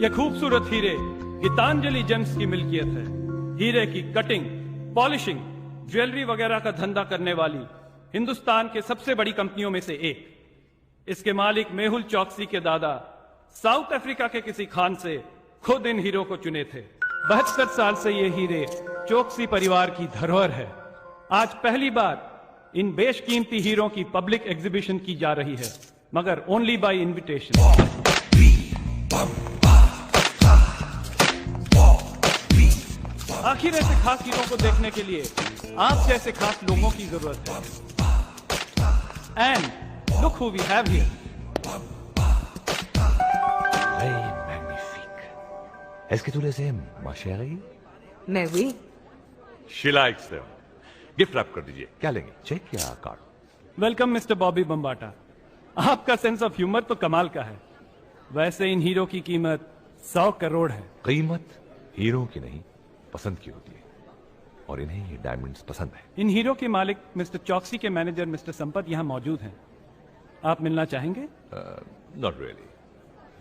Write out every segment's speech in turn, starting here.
ये खूबसूरत हीरे गीतांजलि जेम्स की मिल्कियत है। हीरे की कटिंग, पॉलिशिंग, ज्वेलरी वगैरह का धंधा करने वाली हिंदुस्तान के सबसे बड़ी कंपनियों में से एक। इसके मालिक मेहुल चौकसी के दादा साउथ अफ्रीका के किसी खान से खुद इन हीरो को चुने थे। 72 साल से ये हीरे चौकसी परिवार की धरोहर है। आज पहली बार इन बेशकीमती हीरों की पब्लिक एग्जीबिशन की जा रही है, मगर ओनली बाय इनविटेशन। आखिर ऐसे खास हीरों को देखने के लिए आप जैसे खास लोगों की जरूरत है। And look who we have here. Est-ce que tu les aimes, ma chérie? मैं oui. She likes them. Gift wrap कर दीजिए। क्या लेंगे, चेक या card? Welcome mister Bobby Bambata. आपका सेंस ऑफ ह्यूमर तो कमाल का है। वैसे इन हीरो की कीमत 100 करोड़ है। कीमत हीरो की नहीं, पसंद की होती है, और इन्हें ये डायमंड्स पसंद है। इन हीरो के मालिक मिस्टर चौकसी के मैनेजर मिस्टर संपत यहाँ मौजूद हैं। आप मिलना चाहेंगे? नॉट रियली,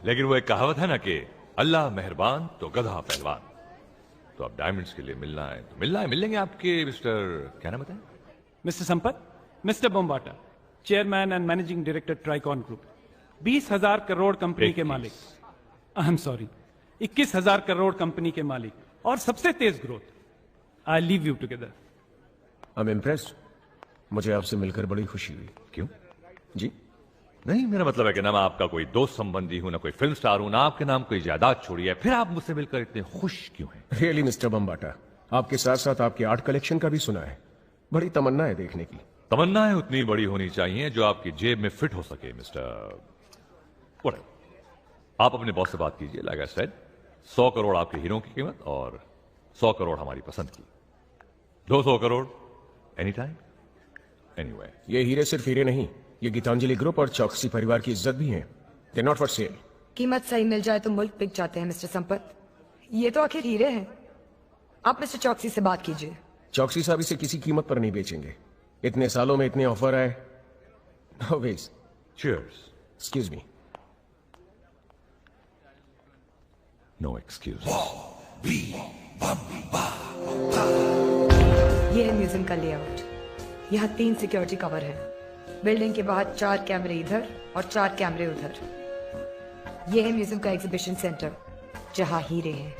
लेकिन वो एक कहावत है ना कि अल्लाह मेहरबान तो गधा पहलवान। तो आप डायमंड्स के लिए मिलना है तो मिलना है, मिल लेंगे आपके मिस्टर, क्या नाम बताएं? Mister Sampat, mister Bambata, chairman and managing director Tricon group, 20,000 crore company के मालिक। I am sorry, 21,000 crore company के मालिक और सबसे तेज growth. I leave you together. I am impressed. मुझे आपसे मिलकर बड़ी खुशी हुई। क्यों? जी नहीं, मेरा मतलब है कि ना मैं आपका कोई दोस्त संबंधी हूं, ना कोई फिल्म स्टार हूं, ना आपके नाम कोई जायदाद छोड़ी है, फिर आप मुझसे मिलकर इतने खुश क्यों हैं? रियली मिस्टर बम्बाटा, आपके साथ साथ आपके आर्ट कलेक्शन का भी सुना है। बड़ी तमन्ना है देखने की। तमन्नाएं उतनी बड़ी होनी चाहिए जो आपकी जेब में फिट हो सके मिस्टर। आप अपने बॉस से बात कीजिए। लाइक आई सेड, 100 करोड़ आपके हीरो की कीमत और 100 करोड़ हमारी पसंद की। 200 करोड़ एनी टाइम एनीवे। ये हीरे सिर्फ हीरे नहीं, ये गीतांजलि ग्रुप और चौकसी परिवार की इज्जत भी है। They not for sale. कीमत सही मिल जाए तो मुल्क बिक जाते हैं मिस्टर संपत। ये तो आखिर हीरे हैं। आप मिस्टर चौकसी से बात कीजिए। चौकसी साहब इसे किसी कीमत पर नहीं बेचेंगे। इतने सालों में इतने ऑफर आए। No ways. Cheers. Excuse me. No excuse. ये है म्यूजियम का लेआउट। यहाँ 3 सिक्योरिटी कवर है। बिल्डिंग के बाहर 4 कैमरे इधर और 4 कैमरे उधर। ये है म्यूजियम का एग्जीबिशन सेंटर जहाँ हीरे हैं।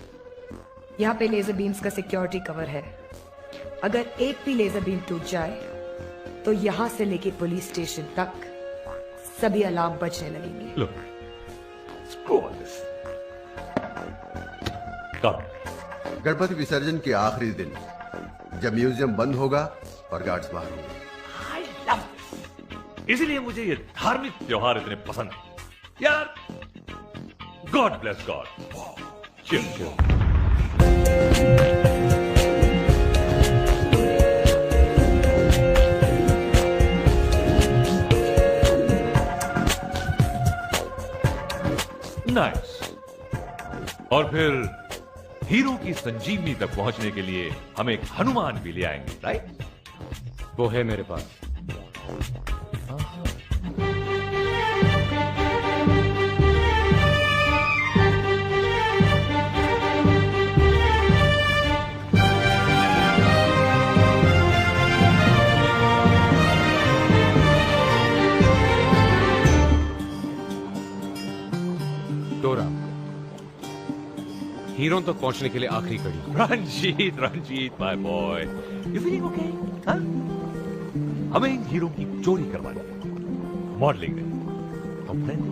यहाँ पे लेजर बीम्स का सिक्योरिटी कवर है। अगर एक भी लेजर बीम टूट जाए तो यहाँ से लेके पुलिस स्टेशन तक सभी अलार्म बजने लगेंगे। Look, screw all this. Come. Ganpati विसर्जन के आखिरी दिन जब म्यूजियम बंद होगा और गार्ड्स बाहर होंगे। इसीलिए मुझे ये धार्मिक त्योहार इतने पसंद है यार। God bless God. Cheers. Nice. और फिर हीरो की संजीवनी तक पहुंचने के लिए हम एक हनुमान भी ले आएंगे, राइट? वो है मेरे पास। डोरा, हीरो तक पहुंचने के लिए आखिरी कड़ी। Ranjit, Ranjit my boy, you feeling okay? हाँ? हमें इन हीरो की चोरी करवानी है, मॉडलिंग नहीं, complaint.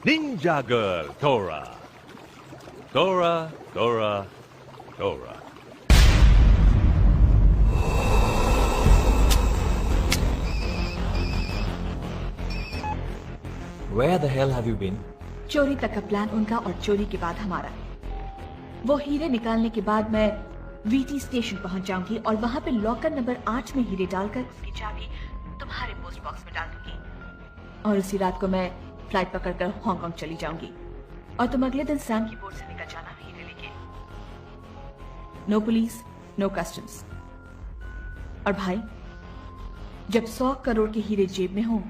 Ninja girl, Dora. Dora, Dora, Dora. Where the hell have you been? चोरी तक का प्लान उनका और चोरी के बाद हमारा। वो हीरे निकालने के बाद मैं वीटी स्टेशन पहुंच जाऊंगी और वहां पे लॉकर नंबर 8 में हीरे डालकर उसकी चाबी तुम्हारे पोस्ट बॉक्स में डाल दूंगी और उसी रात को मैं फ्लाइट पकड़कर हांगकांग चली जाऊंगी और तुम अगले दिन सैम की बोट से निकल जाना हीरे लेके। No police, no customs. और भाई, जब 100 करोड़ के हीरे जेब में हो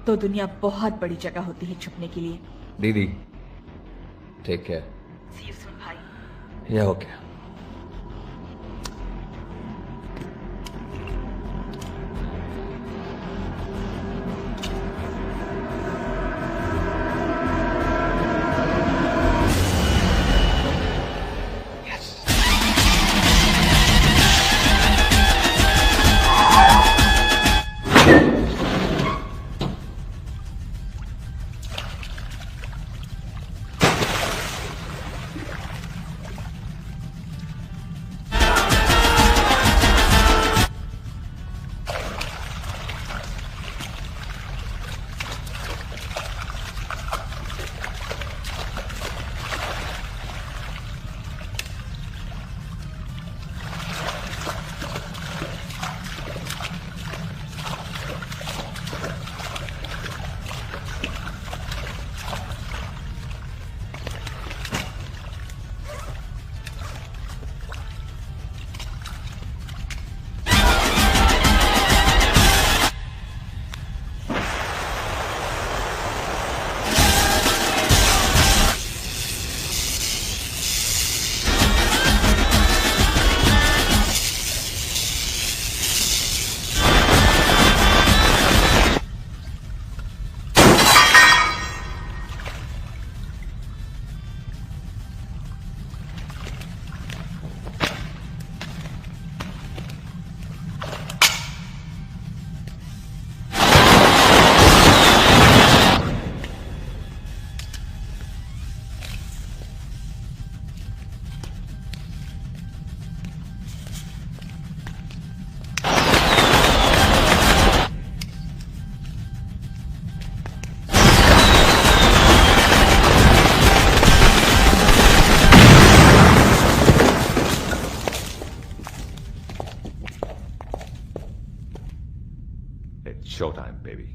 तो दुनिया बहुत बड़ी जगह होती है छुपने के लिए। दीदी, take care. See you soon भाई। या okay. It's showtime, baby.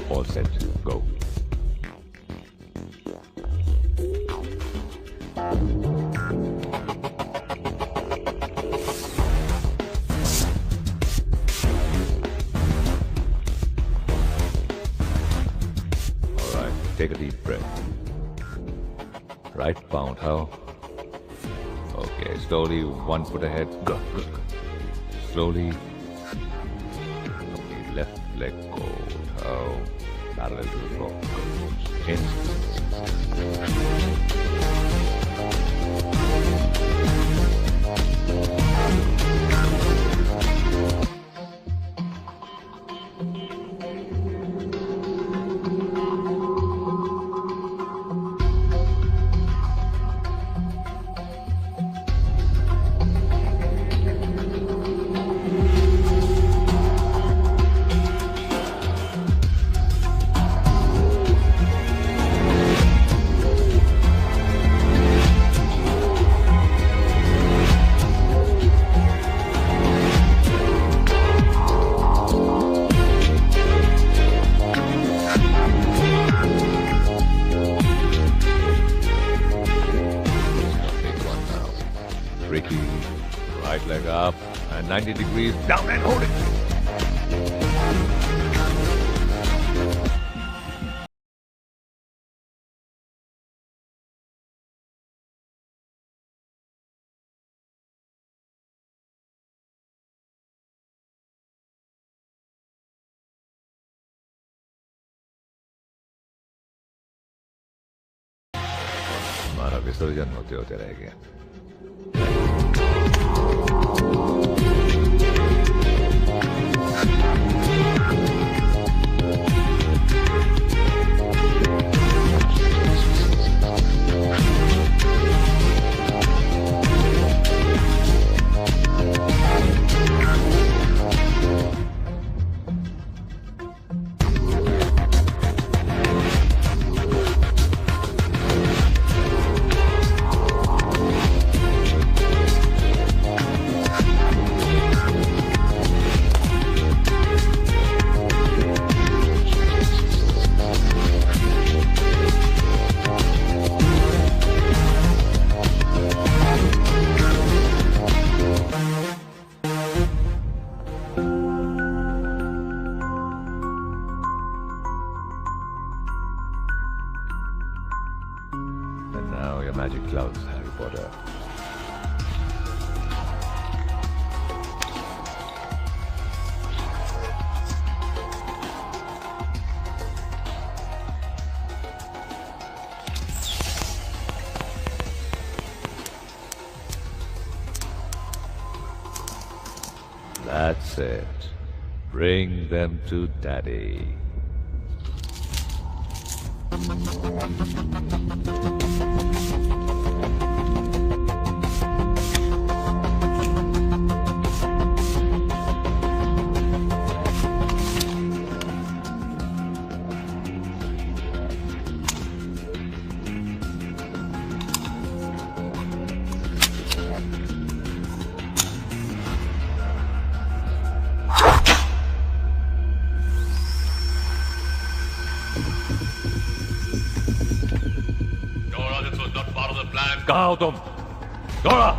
All set. Go. Take a deep breath. Right pound, how? Okay, slowly, 1 foot ahead. Good, good, good. Slowly. Okay, left leg go. How? Parallel to the floor. Good. Ricky, right leg up and 90 degrees down and hold it. हमारा विसर्जन होते होते रह गया। That's it. Bring them to Daddy. कहाँ हो तुम? दौड़ा!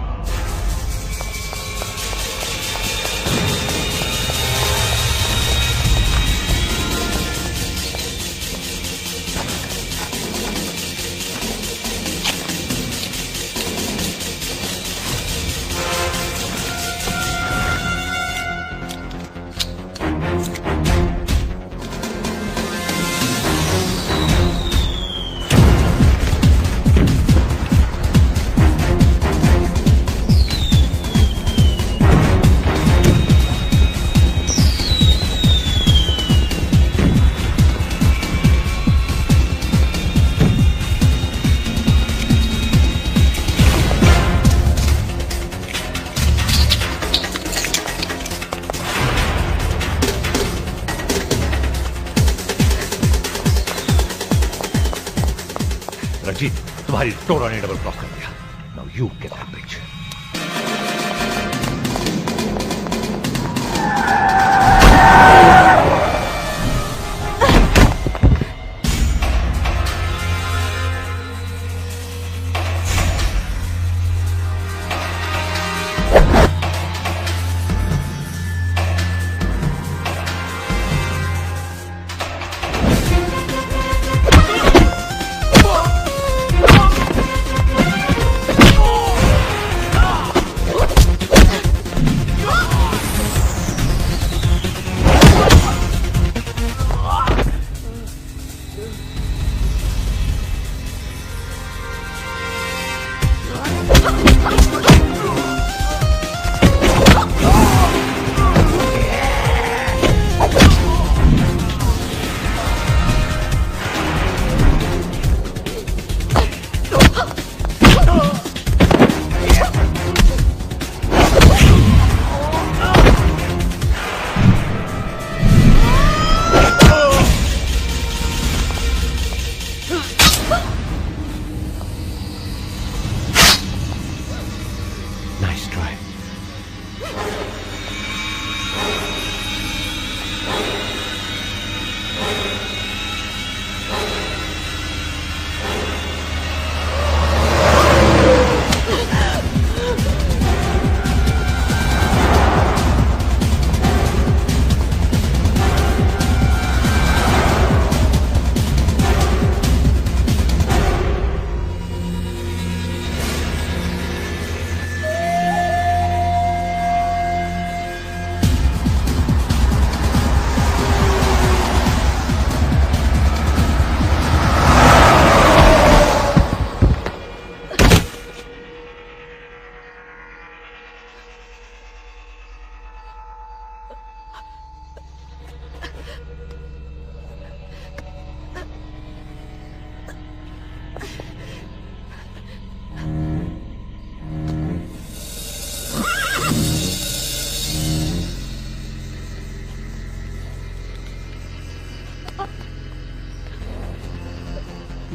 रंजीत, तुम्हारी टोरा ने डबल क्रॉस कर दिया. Now you get that bridge.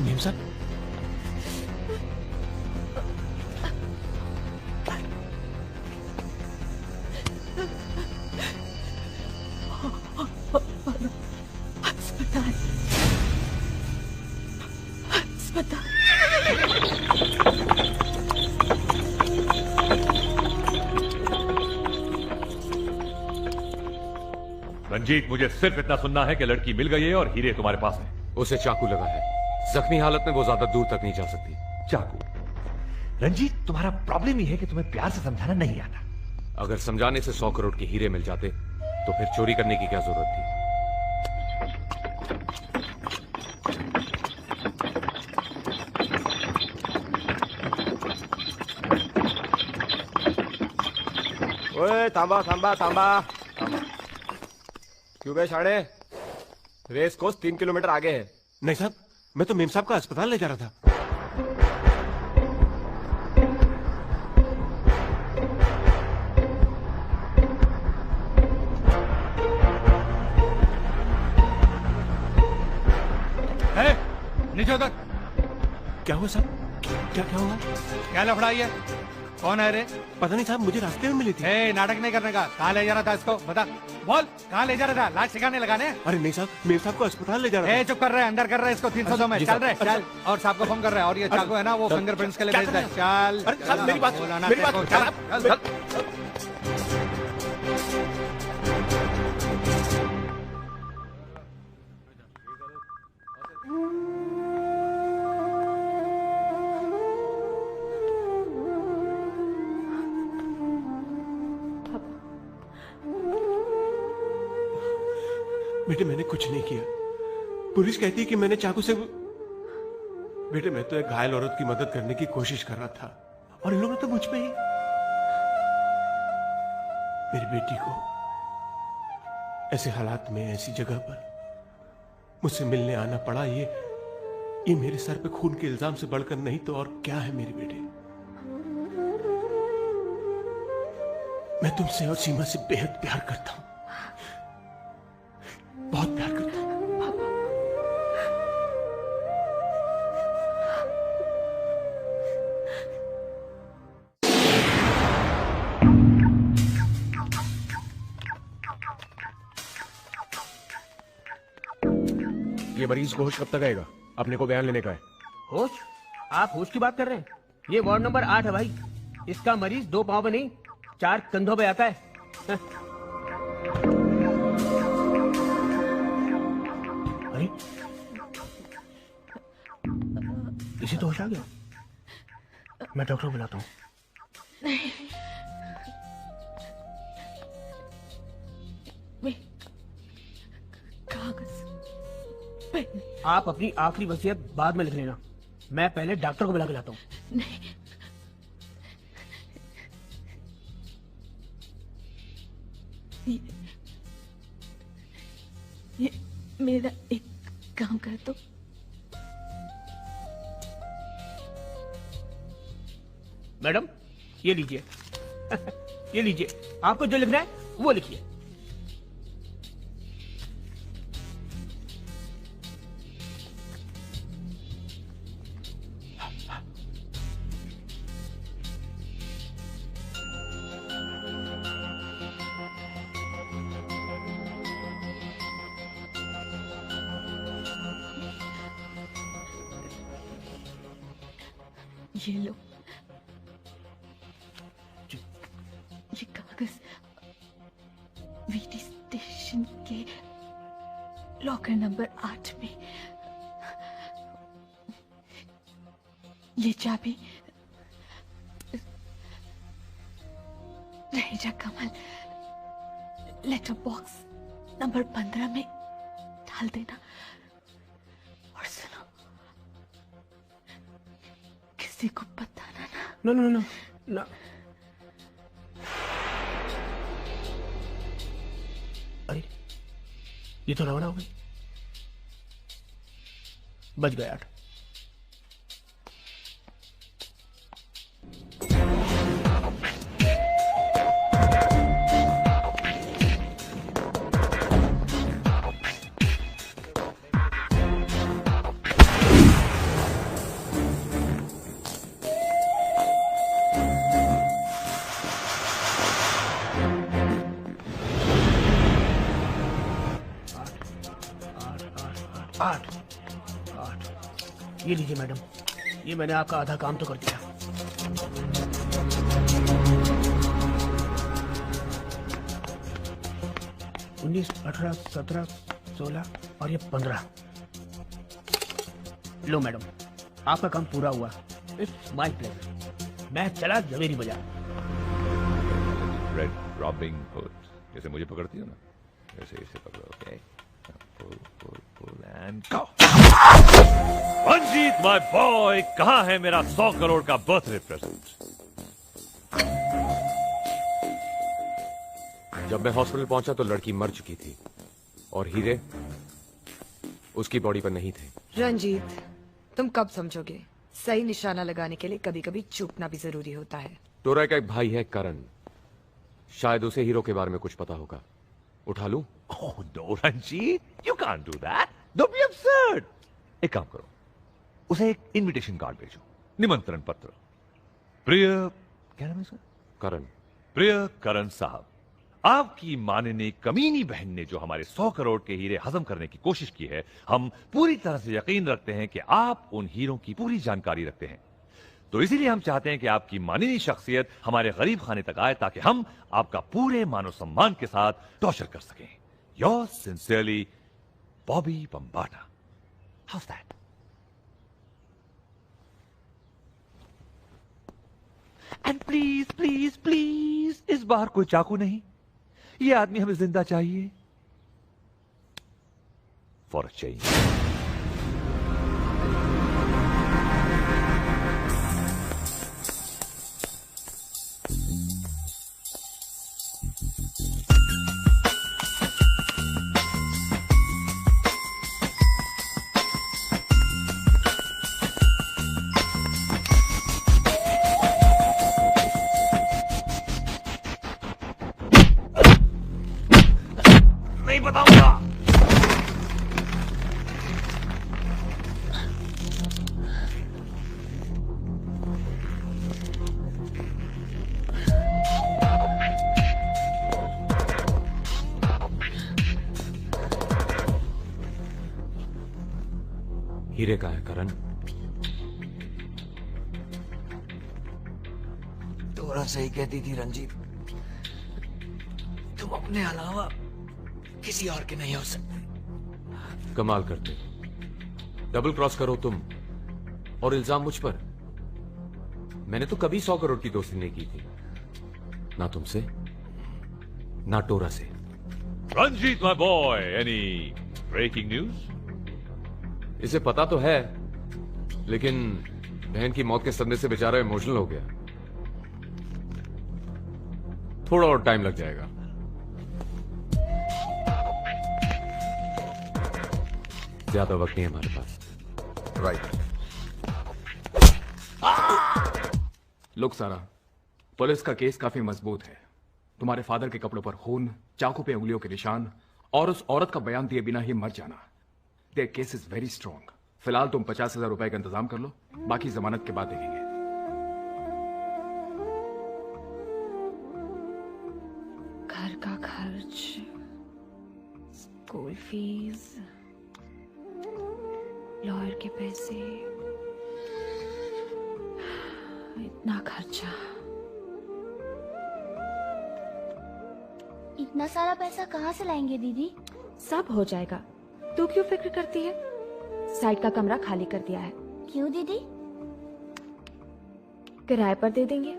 Ma'am साहब, अस्पताल, अस्पताल. रंजीत, मुझे सिर्फ इतना सुनना है कि लड़की मिल गई है और हीरे तुम्हारे पास है. उसे चाकू लगा है. जख्मी हालत में वो ज्यादा दूर तक नहीं जा सकती. चाकू? रंजीत, तुम्हारा प्रॉब्लम ही है कि तुम्हें प्यार से समझाना नहीं आता. अगर समझाने से 100 करोड़ के हीरे मिल जाते तो फिर चोरी करने की क्या जरूरत थी? ओए थांबा थांबा थांबा थांबा। क्यों गए साढ़े? रेस कोर्स 3 किलोमीटर आगे है। नहीं साहब, मैं तो मेम साहब का अस्पताल ले जा रहा था। नीचे उतर। क्या हुआ साहब? क्या क्या हुआ? क्या लफड़ाई है? कौन है रे? पता नहीं साहब, मुझे रास्ते में मिली थी। नाटक नहीं करने का। कहाँ ले जा रहा था इसको? बता, बोल कहाँ ले जा रहा था? लाश सिखाने लगाने? अरे नहीं साहब, मेम साहब को अस्पताल ले जा रहा था। चुप कर रहे, अंदर कर रहे इसको 302 में। चल रहे, चल। और साहब को फोन कर रहे हैं, और ये चाकू है ना, वो फिंगरप्रिंट्स के लिए भेज दे। चल। अरे साहब, मेरी बात बोला ना मेरी बात तेरे को, चल, चल, चल। बेटे मैंने कुछ नहीं किया। पुलिस कहती है कि मैंने चाकू से। बेटे मैं तो एक घायल औरत की मदद करने की कोशिश कर रहा था और इन लोगों ने तो मुझ पे ही मेरी बेटी को ऐसे हालात में ऐसी जगह पर मुझसे मिलने आना पड़ा। ये मेरे सर पे खून के इल्जाम से बढ़कर नहीं तो और क्या है मेरे बेटे। मैं तुमसे और सीमा से बेहद प्यार करता हूं, बहुत प्यार करता हूं। ये मरीज को होश कब तक आएगा? अपने को बयान लेने का है। होश? आप होश की बात कर रहे हैं? ये वार्ड नंबर 8 है भाई। इसका मरीज 2 पांव पे नहीं 4 कंधों पे आता है। अरे इसे तो होश आ गया। मैं डॉक्टर को बुलाता हूँ। आप अपनी आखिरी वसीयत बाद में लिख लेना। मैं पहले डॉक्टर को बुला के लाता हूँ। नहीं, ये मेरा एक काम कर दो। मैडम ये लीजिए। ये लीजिए, आपको जो लिखना है वो लिखिए। ये लो, ये कागज वीटी स्टेशन के लॉकर नंबर 8 में। ये चाबी रहेजा कमल लेटर बॉक्स नंबर 15 में डाल देना। और सुनो, किसी को बताना ना। नो नो नो ना। अरे ये तो रवाना हो गई। बच गया 8। ये लीजिए मैडम, ये मैंने आपका आधा काम तो कर दिया। उन्नीस, 18, 17, 16 और ये 15। लो मैडम, आपका काम पूरा हुआ। It's my pleasure. मैं चला जवेरी बाजार। रेड रॉबिंग हुड, जैसे मुझे पकड़ती हो ना, वैसे इसे पकड़ो। Okay, pull and go. Ranjit my boy, कहाँ है मेरा 100 करोड़ का बर्थडे प्रेजेंट? जब मैं हॉस्पिटल पहुंचा तो लड़की मर चुकी थी और हीरे उसकी बॉडी पर नहीं थे। रंजीत, तुम कब समझोगे? सही निशाना लगाने के लिए कभी कभी चूकना भी जरूरी होता है। टोरा का एक भाई है करण, शायद उसे हीरो के बारे में कुछ पता होगा। उठा लूं? Oh no, Ranjit, you can't do that. Don't be absurd. एक काम करो, उसे एक इनविटेशन कार्ड भेजो, निमंत्रण पत्र। प्रिय, क्या नाम है इसका? करण। प्रिय करण साहब, आपकी माननीय कमीनी बहन ने जो हमारे 100 करोड़ के हीरे हजम करने की कोशिश की है, हम पूरी तरह से यकीन रखते हैं कि आप उन हीरों की पूरी जानकारी रखते हैं। तो इसीलिए हम चाहते हैं कि आपकी माननीय शख्सियत हमारे गरीब खाने तक आए ताकि हम आपका पूरे मानव सम्मान के साथ टॉर्चर कर सकें। Yours sincerely, Bobby Bambata. How's that? And please please please इस बार कोई चाकू नहीं, ये आदमी हमें जिंदा चाहिए फॉर अ चेंज। नहीं बताऊंगा। हीरे का है करण? तोरा सही कहती थी रंजीत, तुम अपने अलावा किसी और के नहीं हो सकते। कमाल करते, डबल क्रॉस करो तुम और इल्जाम मुझ पर। मैंने तो कभी 100 करोड़ की दोस्ती नहीं की थी, ना तुमसे ना टोरा से। Ranjit my boy, any breaking news? इसे पता तो है, लेकिन बहन की मौत के सदमे से बेचारा इमोशनल हो गया। थोड़ा और टाइम लग जाएगा। ज्यादा वक्त नहीं है हमारे पास। राइट। लोग सारा, पुलिस का केस काफी मजबूत है। तुम्हारे फादर के कपड़ों पर खून, चाकू पे उंगलियों के निशान और उस औरत का बयान दिए बिना ही मर जाना। There case is very strong. फिलहाल तुम 50,000 रुपए का इंतजाम कर लो, बाकी जमानत के बाद देखेंगे। घर का खर्च, स्कूल फीस, लॉयर के पैसे, इतना खर्चा। इतना सारा पैसा कहाँ से लाएंगे दीदी? सब हो जाएगा, तू क्यों फिक्र करती है? साइड का कमरा खाली कर दिया है। क्यों दीदी? किराए पर दे देंगे।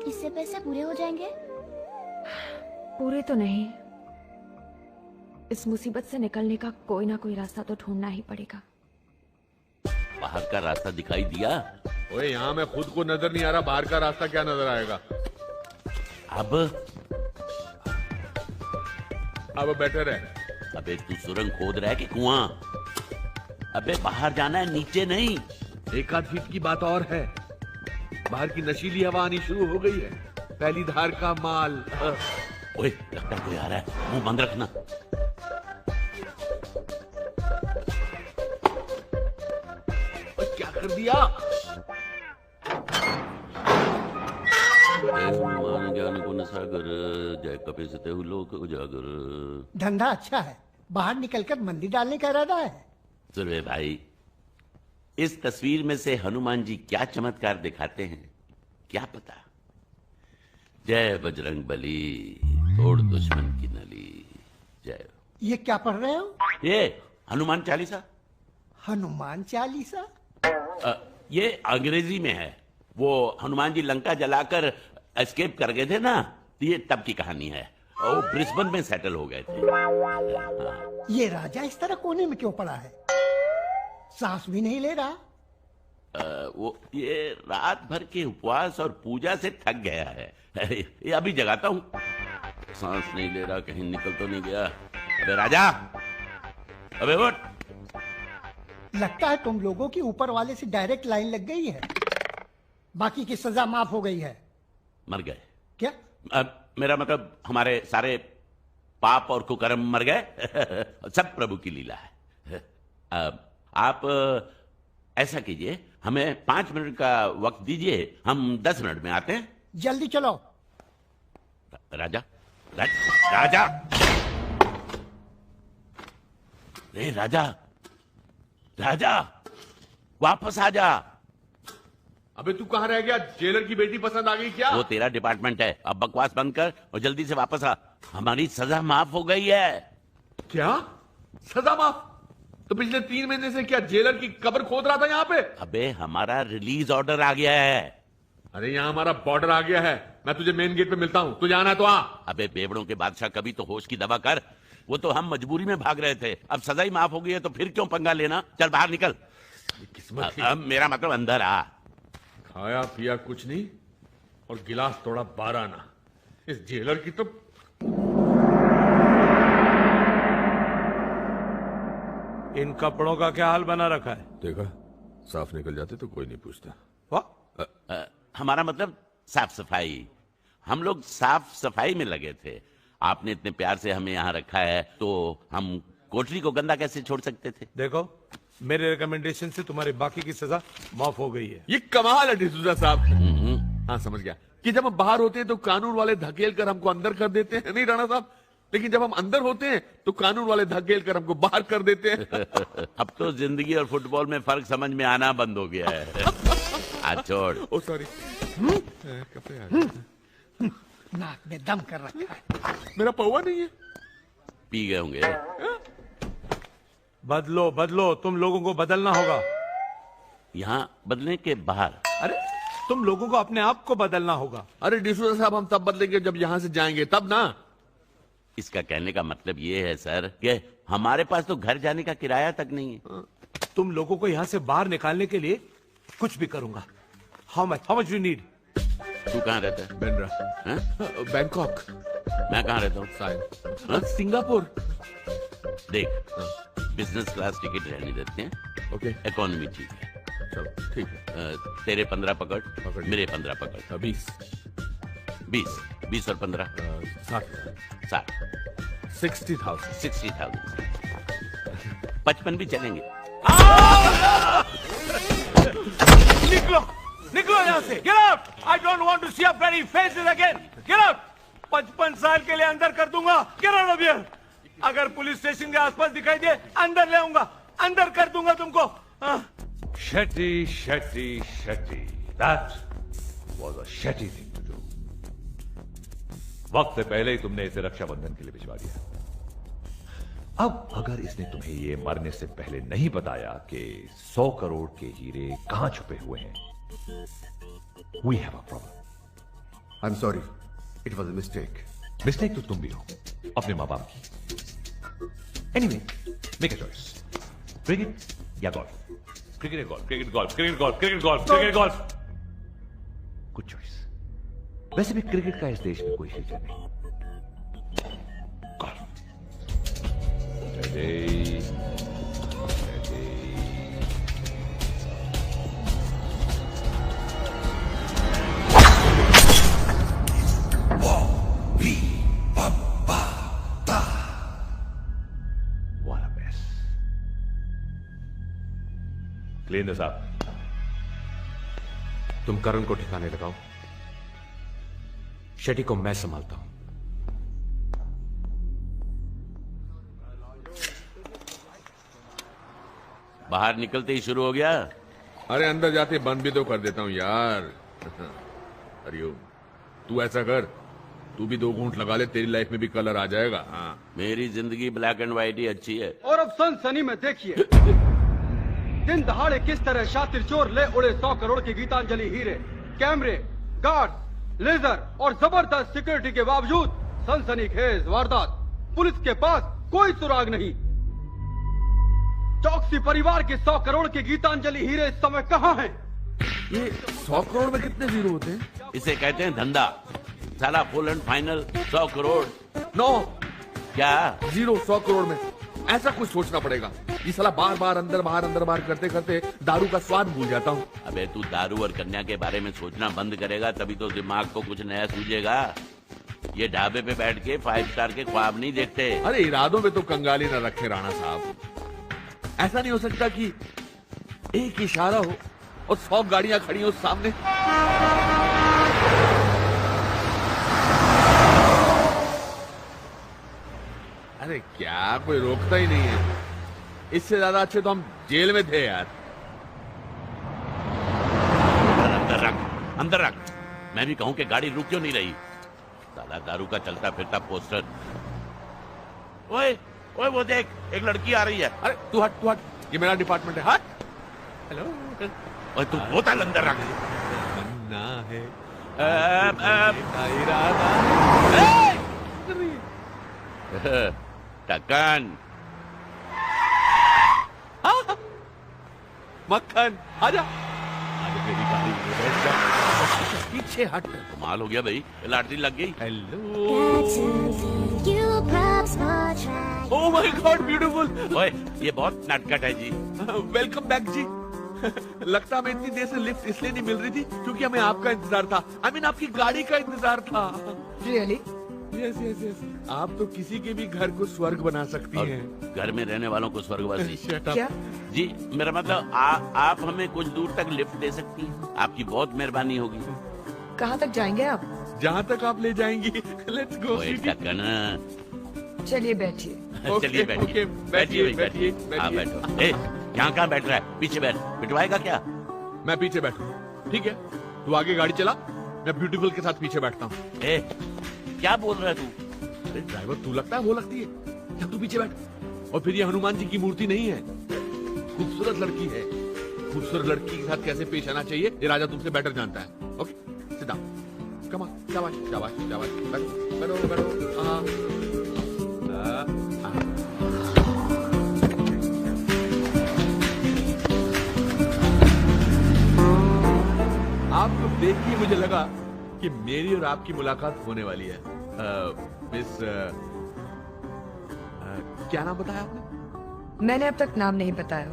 इससे पैसे पूरे हो जाएंगे? पूरे तो नहीं, इस मुसीबत से निकलने का कोई ना कोई रास्ता तो ढूंढना ही पड़ेगा। बाहर का रास्ता दिखाई दिया? ओए यहाँ मैं खुद को नजर नहीं आ रहा, बाहर का रास्ता क्या नजर आएगा? अब बेटर है। अबे तू सुरंग खोद रहा है कि कुआं? अबे बाहर जाना है, नीचे नहीं। एक आध फीट की बात और है, बाहर की नशीली हवा आनी शुरू हो गई है, पहली धार का माल। ओए लगता कोई आ रहा है, मुंह बंद रखना। क्या कर दिया? ज्ञान गुण सागर, जय कपे सते लोक उजागर। धंधा अच्छा है, बाहर निकलकर मंदी डालने का इरादा है। सुरवे भाई, इस तस्वीर में से हनुमान जी क्या चमत्कार दिखाते हैं क्या पता। जय बजरंग बली, तोड़ दुश्मन की नली। जय। ये क्या पढ़ रहे हो? ये हनुमान चालीसा। हनुमान चालीसा? ये अंग्रेजी में है। वो हनुमान जी लंका जलाकर एस्केप कर गए थे ना, ये तब की कहानी है। वो ब्रिस्बेन में सेटल हो गए थे। हाँ। ये राजा इस तरह कोने में क्यों पड़ा है? सांस भी नहीं ले रहा। वो ये रात भर के उपवास और पूजा से थक गया है। ये अभी जगाता हूँ। सांस नहीं ले रहा, कहीं निकल तो नहीं गया। अबे राजा, अबे उठ। लगता है तुम लोगों की ऊपर वाले से डायरेक्ट लाइन लग गई है। बाकी की सजा माफ हो गई है। मर गए क्या? मेरा मतलब हमारे सारे पाप और कुकर्म मर गए। सब प्रभु की लीला है। आप ऐसा कीजिए, हमें 5 मिनट का वक्त दीजिए, हम 10 मिनट में आते हैं। जल्दी चलो। राजा, राजा, रे राजा, राजा, वापस आ जा। अबे तू कहां रह गया? जेलर की बेटी पसंद आ गई क्या? वो तेरा डिपार्टमेंट है, अब बकवास बंद कर और जल्दी से वापस आ। हमारी सजा माफ हो गई है। क्या? सजा माफ? तो पिछले 3 महीने से क्या जेलर की कब्र खोद रहा था यहाँ पे? अबे हमारा रिलीज ऑर्डर आ गया है। अरे यहाँ हमारा बॉर्डर आ गया है। मैं तुझे मेन गेट पे मिलता हूँ, तुझे आना है तो आ। अबे बेवड़ों के बादशाह, कभी तो होश की दवा कर। वो तो हम मजबूरी में भाग रहे थे, अब सजा ही माफ हो गई है तो फिर क्यों पंगा लेना? चल बाहर निकल। किस्मत अब मेरा मतलब अंदर आ। खाया पिया कुछ नहीं और गिलास तोड़ा 12 आना। इस जेलर की तो इन कपड़ों का क्या हाल बना रखा है? देखा, साफ निकल जाते तो कोई नहीं पूछता। हमारा मतलब साफ सफाई। हम लोग साफ सफाई में लगे थे। आपने इतने प्यार से हमें यहाँ रखा है तो हम कोठरी को गंदा कैसे छोड़ सकते थे? देखो, मेरे रिकमेंडेशन से तुम्हारी बाकी की सजा माफ हो गई है। ये कमाल है डिसूजा साहब। हाँ समझ गया कि जब हम बाहर होते हैं तो कानून वाले धकेल कर हमको अंदर कर देते हैं, नहीं राणा साहब? लेकिन जब हम अंदर होते हैं तो कानून वाले धकेल कर हमको बाहर कर देते हैं। अब तो जिंदगी और फुटबॉल में फर्क समझ में आना बंद हो गया है। आज छोड़। ओ सॉरी। नाक में दम कर रखा है। मेरा पौवा नहीं है। पी गए होंगे। बदलो बदलो, तुम लोगों को बदलना होगा। यहाँ बदलने के बाहर? अरे तुम लोगों को अपने आप को बदलना होगा। अरे डिसूजा साहब, हम तब बदलेंगे जब यहाँ से जाएंगे, तब ना। इसका कहने का मतलब ये है सर कि हमारे पास तो घर जाने का किराया तक नहीं है। तुम लोगों को यहाँ से बाहर निकालने के लिए कुछ भी करूंगा। How much you need? तू कहाँ रहता है? बेंड्रा। बैंकॉक। मैं कहाँ रहता हूँ? साइन। सिंगापुर। देख, बिजनेस क्लास टिकट रहने देते हैं। ओके। इकोनॉमी ठीक है। चलो ठीक है। तेरे 15 पकड़, मेरे 15 पकड़। 20 20 और 15 60 60,000 55 भी चलेंगे। निकलो निकलो यहाँ से। Get out. I don't want to see your bloody faces again. Get out. 55 साल के लिए अंदर कर दूंगा। Get out of here. अगर पुलिस स्टेशन के आसपास दिखाई दे, अंदर ले आऊंगा, अंदर कर दूंगा तुमको। Shetty Shetty Shetty, that was a Shetty thing to do. वक्त से पहले ही तुमने इसे रक्षाबंधन के लिए भिजवा दिया। अब अगर इसने तुम्हें ये मरने से पहले नहीं बताया कि 100 करोड़ के हीरे कहां छुपे हुए हैं, we have a problem. I am sorry, it was a mistake. Mistake तो तुम भी हो, अपने मां बाप की। Anyway, make a choice, cricket या गोल्फ। क्रिकेट या golf, cricket golf, cricket golf, cricket golf, cricket golf. Good choice. वैसे भी क्रिकेट का इस देश में कोई फ्यूचर नहीं। Golf. Ready. What a mess. Clean this up. तुम करण को ठिकाने लगाओ। शेट्टी को मैं संभालता हूं। बाहर निकलते ही शुरू हो गया। अरे अंदर जाते बंद भी तो कर देता हूँ यार। हरिओम, तू ऐसा कर, तू भी 2 घूंट लगा ले, तेरी लाइफ में भी कलर आ जाएगा। हाँ, मेरी जिंदगी ब्लैक एंड व्हाइट ही अच्छी है। और अब सनसनी में देखिए दिन दहाड़े किस तरह शातिर चोर ले उड़े 100 करोड़ के गीतांजलि हीरे। कैमरे, गार्ड, लेजर और जबरदस्त सिक्योरिटी के बावजूद सनसनीखेज वारदात। पुलिस के पास कोई सुराग नहीं। चौकसी परिवार के 100 करोड़ के गीतांजलि हीरे इस समय कहां हैं? ये 100 करोड़ में कितने जीरो होते हैं? इसे कहते हैं धंधा। साला full and final 100 crore. No क्या 100 करोड़ में ऐसा कुछ सोचना पड़ेगा। ये साला बार बार अंदर बाहर करते करते दारू का स्वाद भूल जाता हूँ। अबे तू दारू और कन्या के बारे में सोचना बंद करेगा तभी तो दिमाग को कुछ नया सूझेगा। ये ढाबे पे बैठ के 5 स्टार के ख्वाब नहीं देखते। अरे इरादों में तो कंगाली न रखे राणा साहब। ऐसा नहीं हो सकता कि एक इशारा हो और 100 गाड़ियां खड़ी हो सामने। अरे क्या कोई रोकता ही नहीं है। इससे ज्यादा अच्छे तो हम जेल में थे यार। अंदर रख। मैं भी कहूं कि गाड़ी रुक क्यों नहीं रही। साला दारू का चलता फिरता पोस्टर। ओए ओए वो देख एक लड़की आ रही है। अरे तू हट ये मेरा डिपार्टमेंट है। हट। हेलो। ओए तू बोतल अंदर रख। ना है टक्कन मक्खन आजा मेरी गाड़ी में बैठ जा। पीछे हट। कमाल हो गया भाई लॉटरी लग गई। Hello oh my God beautiful. ओए ये बहुत नटखट है जी। वेलकम बैक जी। लगता हमें इतनी देर से लिफ्ट इसलिए नहीं मिल रही थी क्योंकि हमें आपका इंतजार था। I mean, आपकी गाड़ी का इंतजार था। Really? Yes yes yes. आप तो किसी के भी घर को स्वर्ग बना सकती हैं। घर में रहने वालों को स्वर्गवासी। क्या? जी मेरा मतलब आप हमें कुछ दूर तक लिफ्ट दे सकती हैं। आपकी बहुत मेहरबानी होगी। कहाँ तक जाएंगे आप? जहाँ तक आप ले जाएंगी। Let's go. चलिए बैठिए। चलिए बैठिए बैठिए। बैठो। यहाँ बैठ रहा है? पीछे बैठ। बिठवाएगा क्या? मैं पीछे बैठू। ठीक है तू आगे गाड़ी चला मैं ब्यूटीफुल के साथ पीछे बैठता हूँ। क्या बोल रहा है तू? अरे ड्राइवर तू लगता है वो लगती है। जब तू पीछे बैठ। और फिर ये हनुमान जी की मूर्ति नहीं है खूबसूरत लड़की है। खूबसूरत लड़की के साथ कैसे पेश आना चाहिए ये राजा तुमसे बेटर जानता है। Okay sit down. Come on शाबाश शाबाश शाबाश। बैठो बैठो। आपको देख के मुझे लगा कि मेरी और आपकी मुलाकात होने वाली है। मिस क्या नाम बताया आपने? मैंने अब तक नाम नहीं बताया।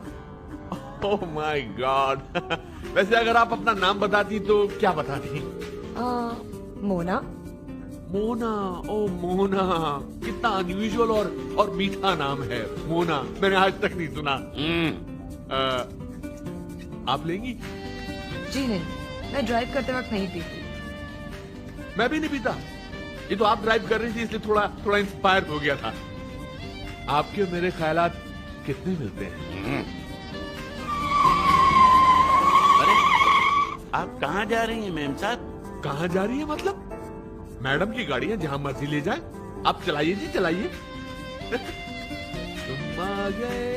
Oh my God. वैसे अगर आप अपना नाम बताती तो क्या बताती? मोना। मोना। ओ मोना कितना अनयूजुअल और मीठा नाम है मोना। मैंने आज तक नहीं सुना। आप लेंगी? जी नहीं मैं ड्राइव करते वक्त नहीं पीती। मैं भी नहीं पीता। ये तो आप ड्राइव कर रही थी इसलिए थोड़ा इंस्पायर हो गया था। आपके और मेरे ख्यालात कितने मिलते हैं। अरे आप कहाँ जा रही हैं मैम साहब? कहाँ जा रही है मतलब? मैडम की गाड़ी है जहां मर्जी ले जाए। आप चलाइए जी चलाइए। तुम आ गए।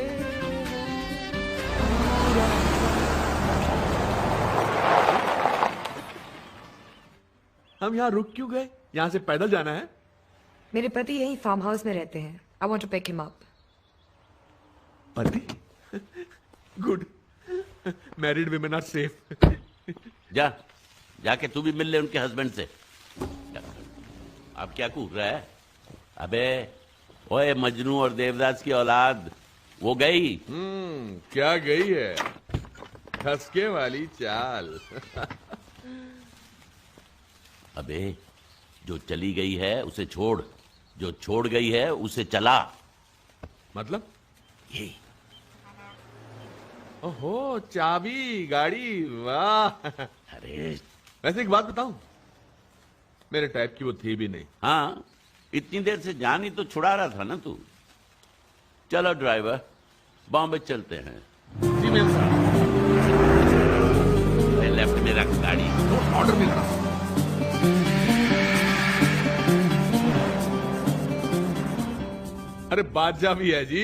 हम यहाँ रुक क्यों गए? यहाँ से पैदल जाना है। मेरे पति यही फार्म हाउस में रहते हैं। I want to pick him up. पति? Good. Married women are safe. जाके तू भी मिल ले उनके हस्बैंड से। अब क्या कूद रहा है? अबे ओए मजनू और देवदास की औलाद वो गई। क्या गई है? धसके वाली चाल। अबे जो चली गई है उसे छोड़, जो छोड़ गई है उसे चला। मतलब? ये ओहो चाबी गाड़ी। वाह। अरे वैसे एक बात बताऊं मेरे टाइप की वो थी भी नहीं। हाँ इतनी देर से जान ही तो छुड़ा रहा था ना तू। चलो ड्राइवर बॉम्बे चलते हैं। जी मैम साहब। लेफ्ट में रख गाड़ी। ऑर्डर मिल रहा। अरे बादशाह भी है जी।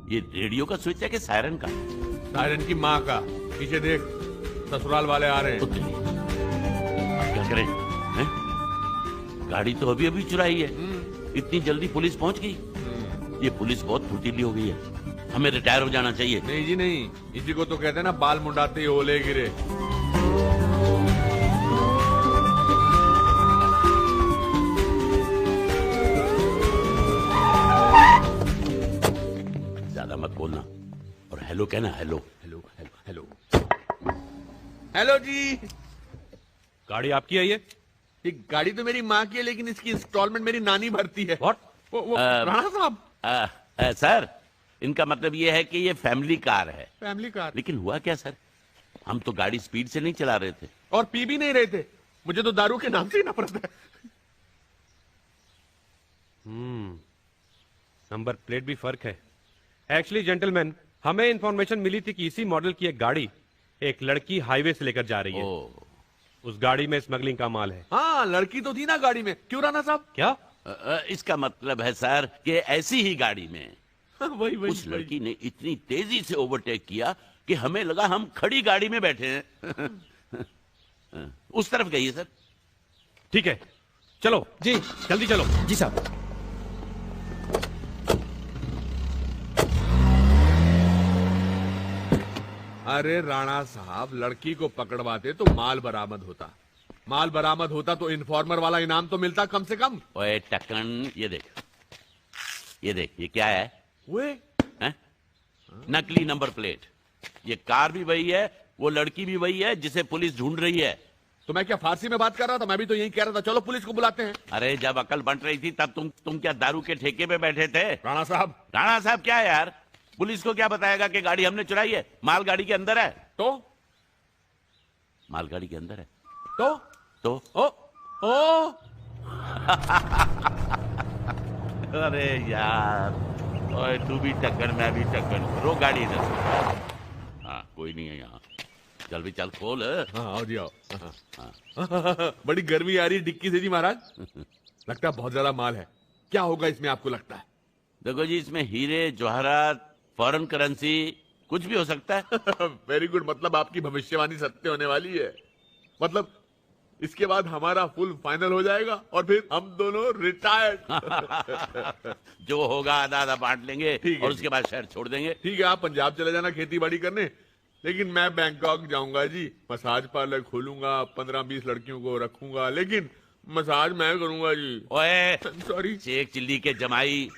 ये रेडियो का स्विच है कि सायरन का? सायरन की माँ का। पीछे देख ससुराल वाले आ रहे हैं। क्या करें हैं? गाड़ी तो अभी अभी चुराई है। इतनी जल्दी पुलिस पहुंच गई। ये पुलिस बहुत फुर्तीली हो गई है। हमें रिटायर हो जाना चाहिए। नहीं जी नहीं। इसी को तो कहते हैं ना बाल मुंडाते ही ओले गिरे। हेलो कहना, hello. Hello hello hello hello जी। गाड़ी आपकी है ये गाड़ी तो मेरी माँ की है, लेकिन इसकी इंस्टॉलमेंट मेरी नानी भरती है। व्हाट? वो राणा साहब। सर, इनका मतलब ये है कि ये फैमिली कार है। Family car? लेकिन हुआ क्या सर, हम तो गाड़ी स्पीड से नहीं चला रहे थे और पी भी नहीं रहे थे। मुझे तो दारू के नाम से ही नफरत है। नंबर प्लेट भी फर्क है। एक्चुअली जेंटलमैन, हमें इंफॉर्मेशन मिली थी कि इसी मॉडल की एक गाड़ी एक लड़की हाईवे से लेकर जा रही है। उस गाड़ी में स्मगलिंग का माल है। हाँ, लड़की तो थी ना गाड़ी में। क्यों राणा साहब? क्या? इसका मतलब है सर कि ऐसी ही गाड़ी में वही उस लड़की ने इतनी तेजी से ओवरटेक किया कि हमें लगा हम खड़ी गाड़ी में बैठे हैं। उस तरफ गई है सर। ठीक है, चलो जी, जल्दी चलो। जी साहब। अरे राणा साहब, लड़की को पकड़वाते तो माल बरामद होता। माल बरामद होता तो इन्फॉर्मर वाला इनाम तो मिलता कम से कम। ओए टकन, ये देख, ये क्या है? नकली नंबर प्लेट। ये कार भी वही है, वो लड़की भी वही है जिसे पुलिस ढूंढ रही है। तो मैं क्या फारसी में बात कर रहा था? मैं भी तो यही कह रहा था, चलो पुलिस को बुलाते हैं। अरे जब अकल बंट रही थी तब तुम क्या दारू के ठेके पे बैठे थे? राणा साहब क्या है यार? पुलिस को क्या बताएगा कि गाड़ी हमने चुराई है? माल गाड़ी के अंदर है। तो माल गाड़ी के अंदर है तो ओ अरे यार, ओए तू भी टक्कर मैं भी टक्कर। रो गाड़ी इधर। हाँ, कोई नहीं है यहाँ। चल भी चल, खोल। हाँ आओ जी आओ। बड़ी गर्मी आ रही है डिक्की से जी महाराज। लगता है बहुत ज्यादा माल है। क्या होगा इसमें आपको लगता है? देखो जी, इसमें हीरे जवाहरात, फॉरेन करेंसी, कुछ भी हो सकता है। Very good. मतलब आपकी भविष्यवाणी सत्य होने वाली है। मतलब इसके बाद हमारा फुल फाइनल हो जाएगा और फिर हम दोनों रिटायर्ड। जो होगा आधा आधा बांट लेंगे और उसके बाद शहर छोड़ देंगे। ठीक है, आप पंजाब चले जाना खेती बाड़ी करने, लेकिन मैं बैंकॉक जाऊंगा जी। मसाज पार्लर खोलूंगा, 15-20 लड़कियों को रखूंगा, लेकिन मसाज मैं करूंगा जी। ओए सॉरी, शेख चिल्ली के जमाई।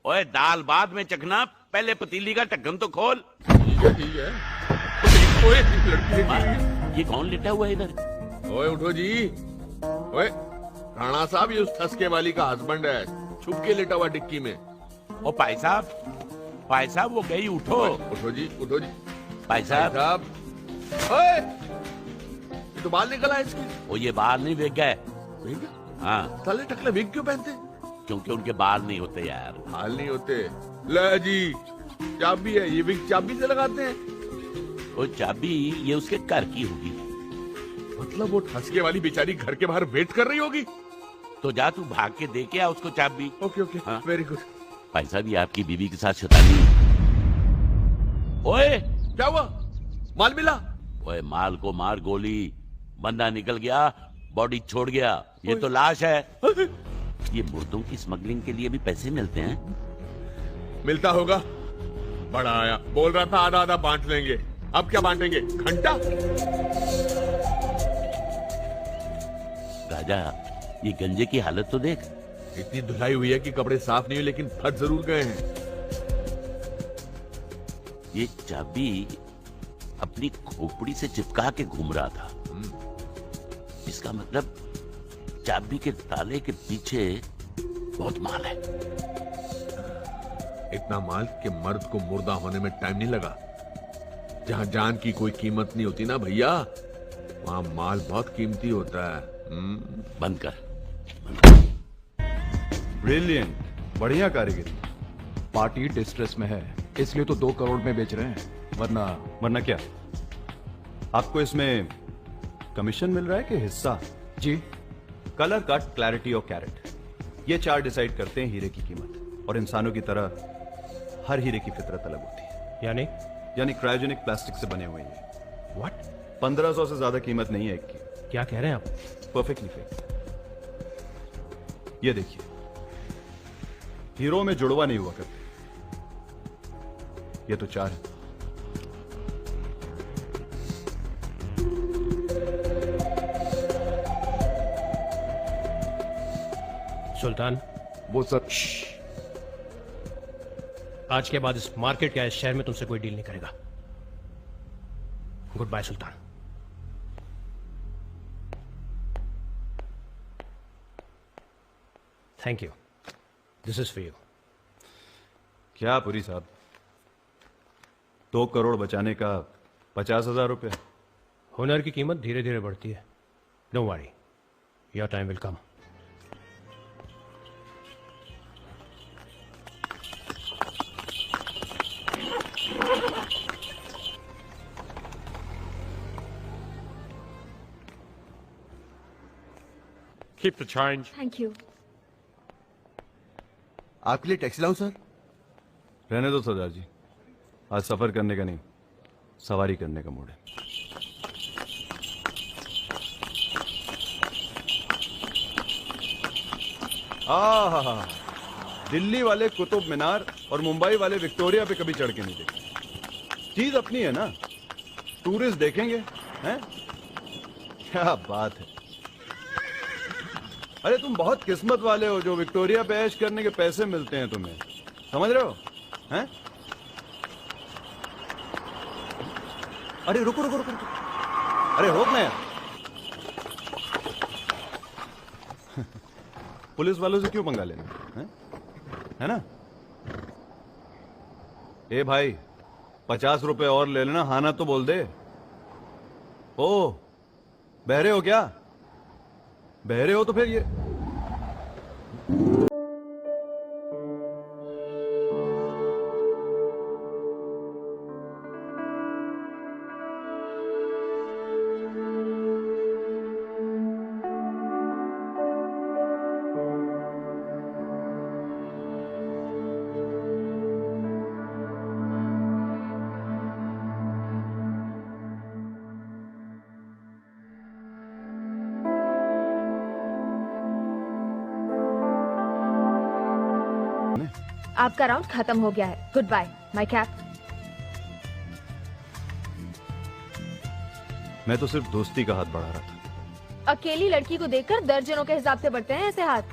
ओए दाल बाद में चखना, पहले पतीली का ढक्कन तो खोल। ठीक है। ओए ये कौन लेटा हुआ है इधर? ओए उठो जी। ओए राणा साहब, ये उस ठसके वाली का हस्बैंड है, छुप के लेटा हुआ डिक्की में। ओ भाई साहब वो गई। उठो जी, उठो जी। भाई साहब। ओए ये तो बाल निकला है इसके। ओ ये बाल नहीं बिक गए। हाँ, साले टकले विग क्यों पहनते? क्योंकि उनके बाल नहीं होते यार। बाल नहीं होते? ले जी, चाबी है, ये विग चाबी से लगाते हैं। वो चाबी ये उसके घर की होगी। मतलब वो ठसके वाली बेचारी घर के बाहर वेट कर रही होगी। तो जा तू भाग के दे के आ उसको चाबी। Okay okay, very good. भाई साहब, ये आपकी बीवी के साथ शैतानी। ओए क्या हुआ? माल मिला? ओए माल को मार गोली, बंदा निकल गया, बॉडी छोड़ गया। ये तो लाश है। ये मुर्दों की स्मगलिंग के लिए भी पैसे मिलते हैं? मिलता होगा। बड़ा आया, बोल रहा था आधा आधा बांट लेंगे। अब क्या बांटेंगे? घंटा? राजा, ये गंजे की हालत तो देख। इतनी धुलाई हुई है कि कपड़े साफ नहीं हुए, लेकिन फट जरूर गए हैं। ये चाबी अपनी खोपड़ी से चिपका के घूम रहा था। इसका मतलब चाबी के ताले के पीछे बहुत माल है। इतना माल कि मर्द को मुर्दा होने में टाइम नहीं लगा। जहां जान की कोई कीमत नहीं होती ना भैया, वहां माल बहुत कीमती होता है। बंद कर। ब्रिलियंट, बढ़िया कारीगरी। पार्टी डिस्ट्रेस में है, इसलिए तो 2 करोड़ में बेच रहे हैं। वरना क्या? आपको इसमें कमीशन मिल रहा है कि हिस्सा? जी। कलर, कट, क्लैरिटी और कैरेट, ये 4 डिसाइड करते हैं हीरे की कीमत। और इंसानों की तरह हर हीरे की फितरत अलग होती है। यानी क्रायोजेनिक प्लास्टिक से बने हुए हैं। व्हाट? 1500 से ज्यादा कीमत नहीं है एक की। क्या कह रहे हैं आप? Perfectly fake. ये देखिए, हीरो में जुड़वा नहीं हुआ करते, ये तो 4 है। सुल्तान, वो सर, आज के बाद इस मार्केट या इस शहर में तुमसे कोई डील नहीं करेगा। Goodbye Sultan. Thank you, this is for you. क्या पुरी साहब, 2 करोड़ बचाने का 50,000 रुपये? हुनर की कीमत धीरे धीरे बढ़ती है। Don't worry, your time will come. Keep the change. Thank you. आपके लिए टैक्सी लाऊं सर? रहने दो सरदार जी, आज सफर करने का नहीं, सवारी करने का मूड है। आहा, दिल्ली वाले कुतुब मीनार और मुंबई वाले विक्टोरिया पे कभी चढ़ के नहीं देखे। चीज अपनी है ना, टूरिस्ट देखेंगे हैं? क्या बात है। अरे तुम बहुत किस्मत वाले हो जो विक्टोरिया पे ऐश करने के पैसे मिलते हैं तुम्हें, समझ रहे हो हैं? अरे रुको रुको रुको, अरे रोक ना यार। पुलिस वालों से क्यों पंगा लेना है ना? ए भाई, 50 रुपए और ले लेना, हाँ ना तो बोल दे। ओ, बहरे हो क्या? बहरे हो तो फिर ये आपका राउंड खत्म हो गया है। Goodbye my cap. मैं तो सिर्फ दोस्ती का हाथ बढ़ा रहा था। अकेली लड़की को देखकर दर्जनों के हिसाब से बढ़ते हैं ऐसे हाथ।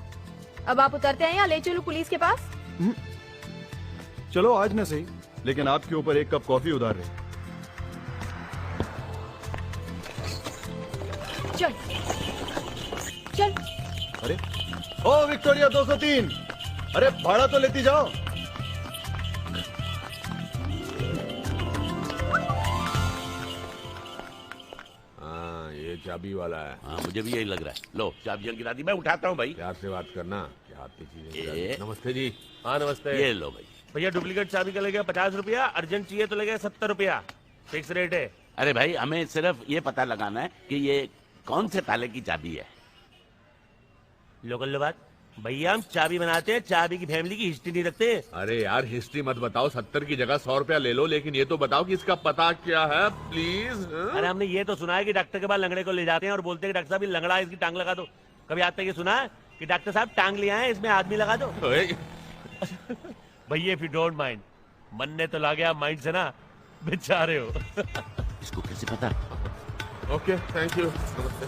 अब आप उतरते हैं या ले चलूं पुलिस के पास? चलो आज न सही, लेकिन आपके ऊपर 1 कप कॉफी उधार रहे। चल चल। अरे ओ विक्टोरिया 203, अरे भाड़ा तो लेती जाओ। हाँ, ये चाबी वाला है। हाँ, मुझे भी यही लग रहा है। लो चाबियां गिरा दी, मैं उठाता हूँ भाई। प्यार से बात करना, क्या हाथ की चीजें। नमस्ते जी। हाँ नमस्ते। ये लो भाई। भैया डुप्लीकेट चाबी का लगेगा 50 रुपया, अर्जेंट चाहिए तो लगेगा 70 रुपया, फिक्स रेट है। अरे भाई, हमें सिर्फ ये पता लगाना है कि ये कौन से ताले की चाबी है। लोकल बात भैया, हम चाबी बनाते हैं, चाबी की फैमिली की हिस्ट्री नहीं रखते। अरे यार, हिस्ट्री मत बताओ, 70 की जगह 100 रुपया ले लो, लेकिन ये तो बताओ कि इसका पता क्या है प्लीज। अरे हमने ये तो सुना है कि डॉक्टर के पास लंगड़े को ले जाते हैं और बोलते हैं कि डॉक्टर साहब ये लंगड़ा है, इसकी टांग लगा दो। कभी आज तक ये सुना है कि डॉक्टर साहब टांग ले आए, इसमें आदमी लगा दो? भैया इफ यू डोंट माइंड, मन ने तो ला गया माइंड से ना, बेचारे हो। इसको कैसे पता? ओके थैंक यू, नमस्ते।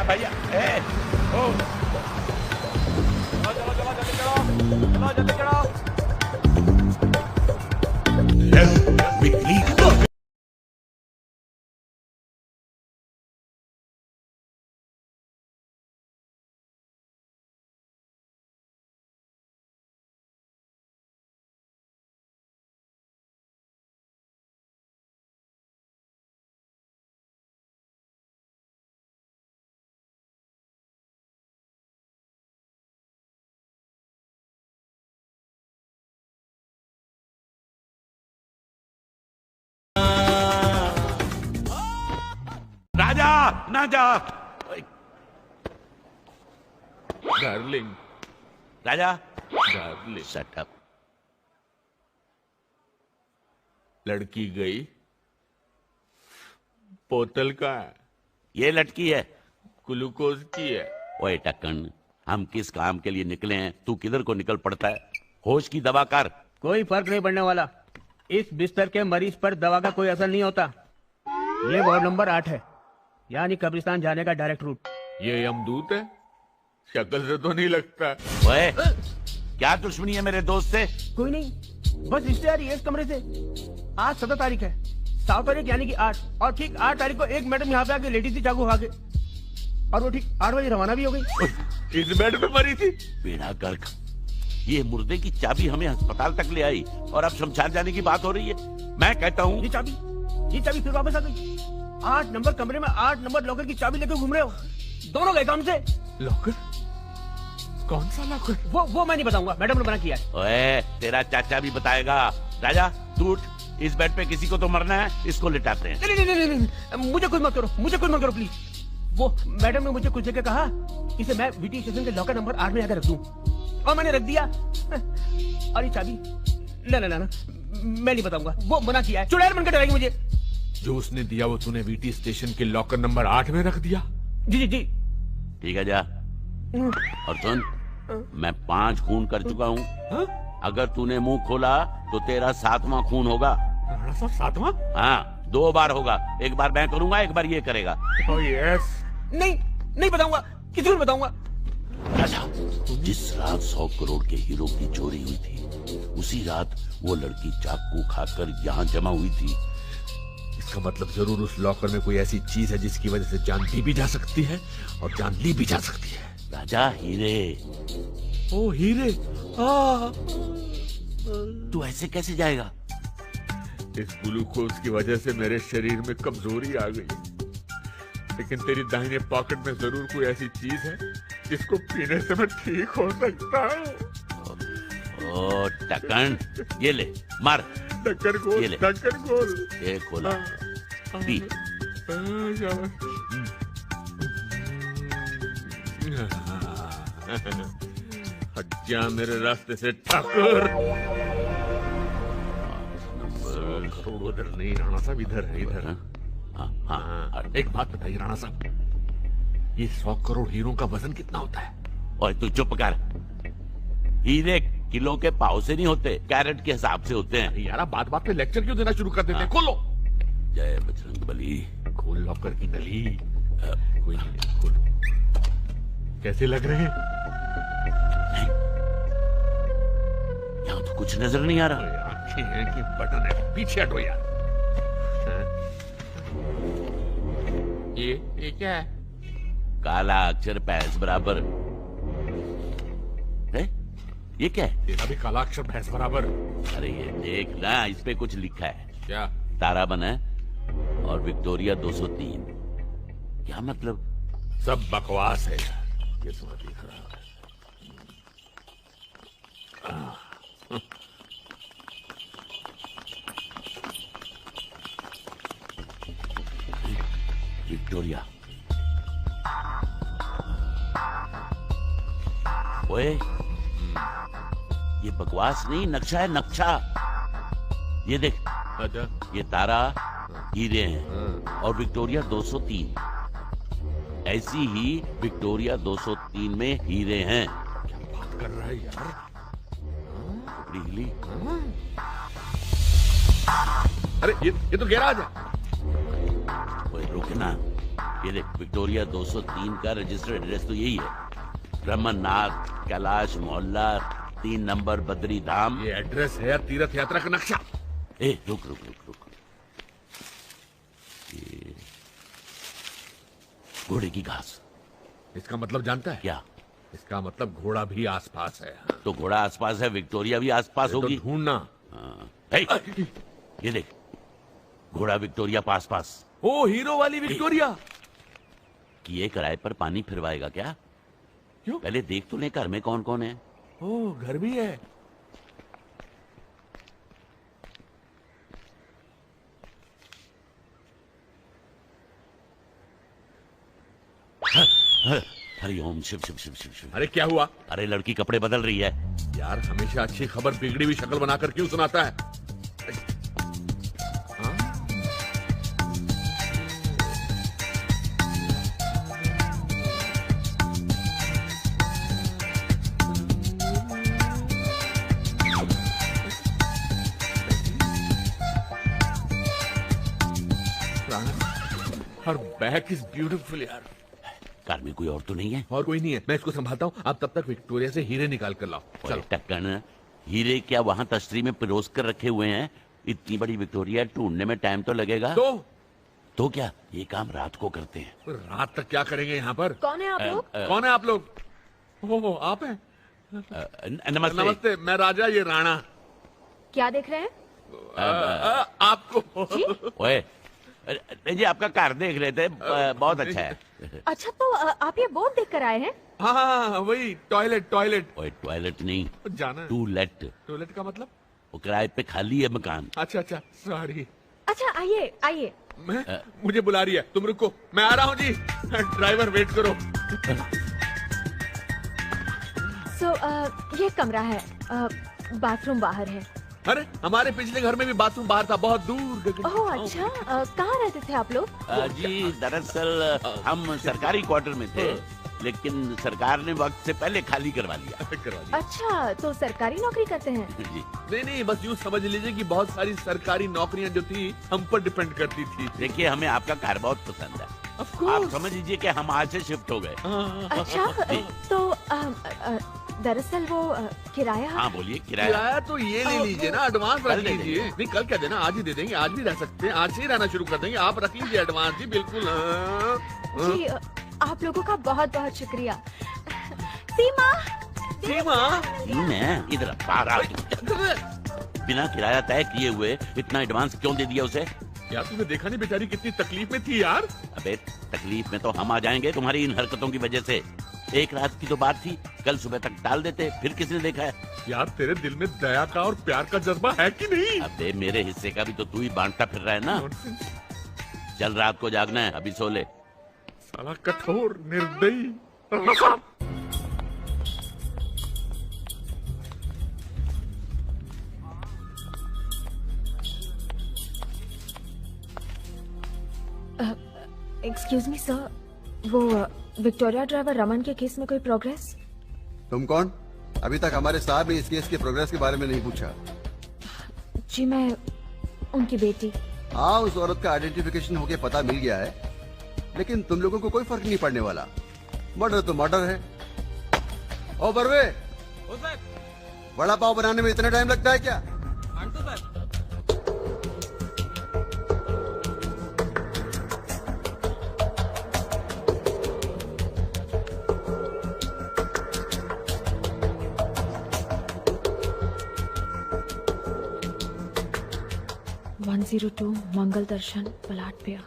भैया ओ जल्दी चढ़ाओ। राजा ना जा। डार्लिंग, राजा डार्लिंग, शट अप। लड़की गई, बोतल का है। ये लटकी है, ग्लूकोज की है। ओए टक्कन, हम किस काम के लिए निकले हैं, तू किधर को निकल पड़ता है? होश की दवा कर। कोई फर्क नहीं पड़ने वाला। इस बिस्तर के मरीज पर दवा का कोई असर नहीं होता। ये वार्ड नंबर 8 है, यानी कब्रिस्तान जाने का डायरेक्ट रूट। ये यमदूत है? शक्ल से तो नहीं लगता। ओए, क्या दुश्मनी है मेरे दोस्त से? कोई नहीं, बस रिश्तेदारी है इस कमरे से। आज 17 तारीख है, 7 तारीख यानी कि 8, और ठीक 8 तारीख को एक मैडम यहाँ पे आके लेटी थी चाकू खा के, और वो ठीक 8 बजे रवाना भी हो गई। इस बेड पे मरी थी। बेड़ा गर्क, ये मुर्दे की चाबी हमें अस्पताल तक ले आई और अब शमशान जाने की बात हो रही है। मैं कहता हूँ ये चाबी फिर वापस आ गई। 8 नंबर कमरे में 8 नंबर लॉकर की चाबी लेकर घूम रहे हो, दोनों गए काम से। लॉकर? कौन सा लॉकर? वो मैं नहीं बताऊंगा, मैडम ने मना किया है। ओए, तेरा चाचा भी बताएगा। राजा तू उठ, इस बेड पे किसी को तो मरना है, इसको लिटाते हैं। नहीं, मुझे कुछ मत करो प्लीज। वो मैडम ने मुझे कुछ जगह कहा इसे मैं वीटी स्टेशन के लॉकर नंबर 8 में आकर रख दूं, और मैंने रख दिया। और ये चाबी ना मैं नहीं बताऊंगा, वो मना किया है। चुड़ैल बनकर डराएगी मुझे। जो उसने दिया वो तूने वीटी स्टेशन के लॉकर नंबर 8 में रख दिया? जी। ठीक है, जा। और सुन, मैं 5 खून कर चुका हूँ। अगर तूने मुंह खोला तो तेरा 7वां खून होगा। 7वां? हाँ, 2 बार होगा, एक बार मैं करूंगा, एक बार ये करेगा। यस। नहीं बताऊंगा, किसी को नहीं बताऊंगा। राजा, जिस रात 100 करोड़ के हीरो की चोरी हुई थी, उसी रात वो लड़की चाकू खाकर यहाँ जमा हुई थी। इसका मतलब जरूर उस लॉकर में कोई ऐसी चीज है जिसकी वजह से जान दी भी जा सकती है और जान ली भी जा सकती है। राजा, हीरे। ओ हीरे, तू ऐसे कैसे जाएगा? इस ग्लूकोज की वजह से मेरे शरीर में कमजोरी आ गई, लेकिन तेरी दाहिने पॉकेट में जरूर कोई ऐसी चीज है जिसको पीने से मैं ठीक हो सकता हूँ। ओ टक्कन, ये ले, मार। टक्कर गोल, ये ले। टक्कर गोल। ये खोला, पी। हज्जा मेरे रास्ते से ठक्कर। करोड़ उधर नहीं, राणा साहब इधर है, इधर। हाँ, एक बात बताइए राणा साहब, ये 100 करोड़ हीरो का वजन कितना होता है? और तू चुप कर। हीरे किलो के पाव से नहीं होते, कैरेट के हिसाब से होते हैं। यार, बात पे लेक्चर क्यों देना शुरू कर देते हैं? खोलो। जय बजरंग बली। खोल लॉकर की नली। कोई नहीं, खोल। कैसे लग रहे हैं? यहाँ तो कुछ नजर नहीं आ रहा। आंखें हैं कि बटन है? पीछे हटो यार। ये क्या है? काला अक्षर भैंस बराबर है। ये क्या है? तेरा भी काला अक्षर भैंस बराबर। अरे ये देख ना, इस पे कुछ लिखा है। क्या? तारा बना है और विक्टोरिया 203। क्या मतलब? सब बकवास है। ये तो दिख रहा है। विक्टोरिया। ओए, ये बकवास नहीं, नक्शा है, नक्शा। ये देख। अच्छा। ये तारा हीरे हैं और विक्टोरिया 203। ऐसी ही विक्टोरिया 203 में हीरे हैं। क्या बात कर रहा है यार? हिली। अरे ये तो गैराज है। ओए रुकना, ये देख, विक्टोरिया 203 का रजिस्टर्ड एड्रेस तो यही है। ब्रह्मनाथ कैलाश मोहल्ला 3 नंबर बद्री धाम। ये एड्रेस है या तीर्थ यात्रा का नक्शा? ए रुक। ये घोड़े की घास। इसका मतलब जानता है? क्या? इसका मतलब घोड़ा भी आसपास है। तो घोड़ा आसपास है, विक्टोरिया भी आसपास होगी। तो ढूंढना। ये देख, घोड़ा विक्टोरिया पास। ओ, हीरो वाली विक्टोरिया। कि ये किराए पर पानी फिरवाएगा क्या? क्यों? पहले देख तो ले घर में कौन कौन है। ओ, घर भी है। हरिओम शिव शिव शिव शिव शिव। अरे क्या हुआ? अरे लड़की कपड़े बदल रही है। यार, हमेशा अच्छी खबर बिगड़ी हुई शक्ल बनाकर क्यों सुनाता है? Her back is beautiful यार। कार में कोई और तो नहीं है? और कोई नहीं है, मैं इसको संभालता हूँ। आप तब तक विक्टोरिया से हीरे निकाल कर लाओ। चलो। टक्कन, हीरे क्या वहाँ तश्तरी में पिरोस कर रखे हुए हैं? इतनी बड़ी विक्टोरिया ढूंढने में टाइम तो लगेगा। तो क्या ये काम रात को करते हैं? रात तक क्या करेंगे यहाँ पर? कौन है आप लोग? कौन है आप लोग? ओह आप हैं? नमस्ते। नमस्ते, मैं राजा, ये राणा। क्या देख रहे हैं? आपको ओए जी, आपका कार देख रहे थे, बहुत अच्छा है। अच्छा, तो आप ये बोर्ड देख कर आए हैं? हाँ वही टॉयलेट। ओए टॉयलेट नहीं, जाना है। टूलेट का मतलब? वो किराए पे खाली है मकान। अच्छा सॉरी। अच्छा आइए आइए। मुझे बुला रही है, तुम रुको, मैं आ रहा हूँ जी। ड्राइवर वेट करो। ये कमरा है, बाथरूम बाहर है। अरे हमारे पिछले घर में भी बाथरूम बाहर था, बहुत दूर। ओह अच्छा, कहाँ रहते थे आप लोग? जी दरअसल हम सरकारी क्वार्टर में थे, लेकिन सरकार ने वक्त से पहले खाली करवा लिया। अच्छा, तो सरकारी नौकरी करते हैं? जी नहीं, बस यूँ समझ लीजिए कि बहुत सारी सरकारी नौकरियां जो थी हम पर डिपेंड करती थी। देखिए, हमें आपका कार बहुत पसंद है। आप समझ लीजिए कि हम आज से शिफ्ट हो गए। अच्छा, तो दरअसल वो किराया। हाँ बोलिए, किराया तो ये ले लीजिए ना, एडवांस रख लीजिए। नहीं कल क्या देना, आज ही दे देंगे, आज भी रह सकते हैं, आज से ही रहना शुरू कर देंगे। आप रख लीजिए एडवांस जी, बिल्कुल। जी आप लोगों का बहुत बहुत शुक्रिया। सीमा इधर बिना किराया तय किए हुए इतना एडवांस क्यों दे दिया उसे? यार तुमने देखा नहीं बेचारी कितनी तकलीफ में थी यार। अबे तकलीफ में तो हम आ जाएंगे तुम्हारी इन हरकतों की वजह से। एक रात की तो बात थी, कल सुबह तक टाल देते, फिर किसने देखा है? यार तेरे दिल में दया का और प्यार का जज्बा है कि नहीं? अबे मेरे हिस्से का भी तो तू ही बांटता फिर रहा है ना। चल रात को जागना है, अभी सो ले। साला कठोर निर्दयी। एक्सक्यूज मी सर, वो विक्टोरिया ड्राइवर रमन के केस में कोई प्रोग्रेस? तुम कौन? अभी तक हमारे साहब ने इस केस के प्रोग्रेस के बारे में नहीं पूछा। जी मैं उनकी बेटी। हाँ, उस औरत का आइडेंटिफिकेशन होके पता मिल गया है, लेकिन तुम लोगों को कोई फर्क नहीं पड़ने वाला। मर्डर तो मर्डर है। ओ बरवे, बड़ा पाव बनाने में इतना टाइम लगता है क्या? सर 102 मंगल दर्शन पलाटपिया।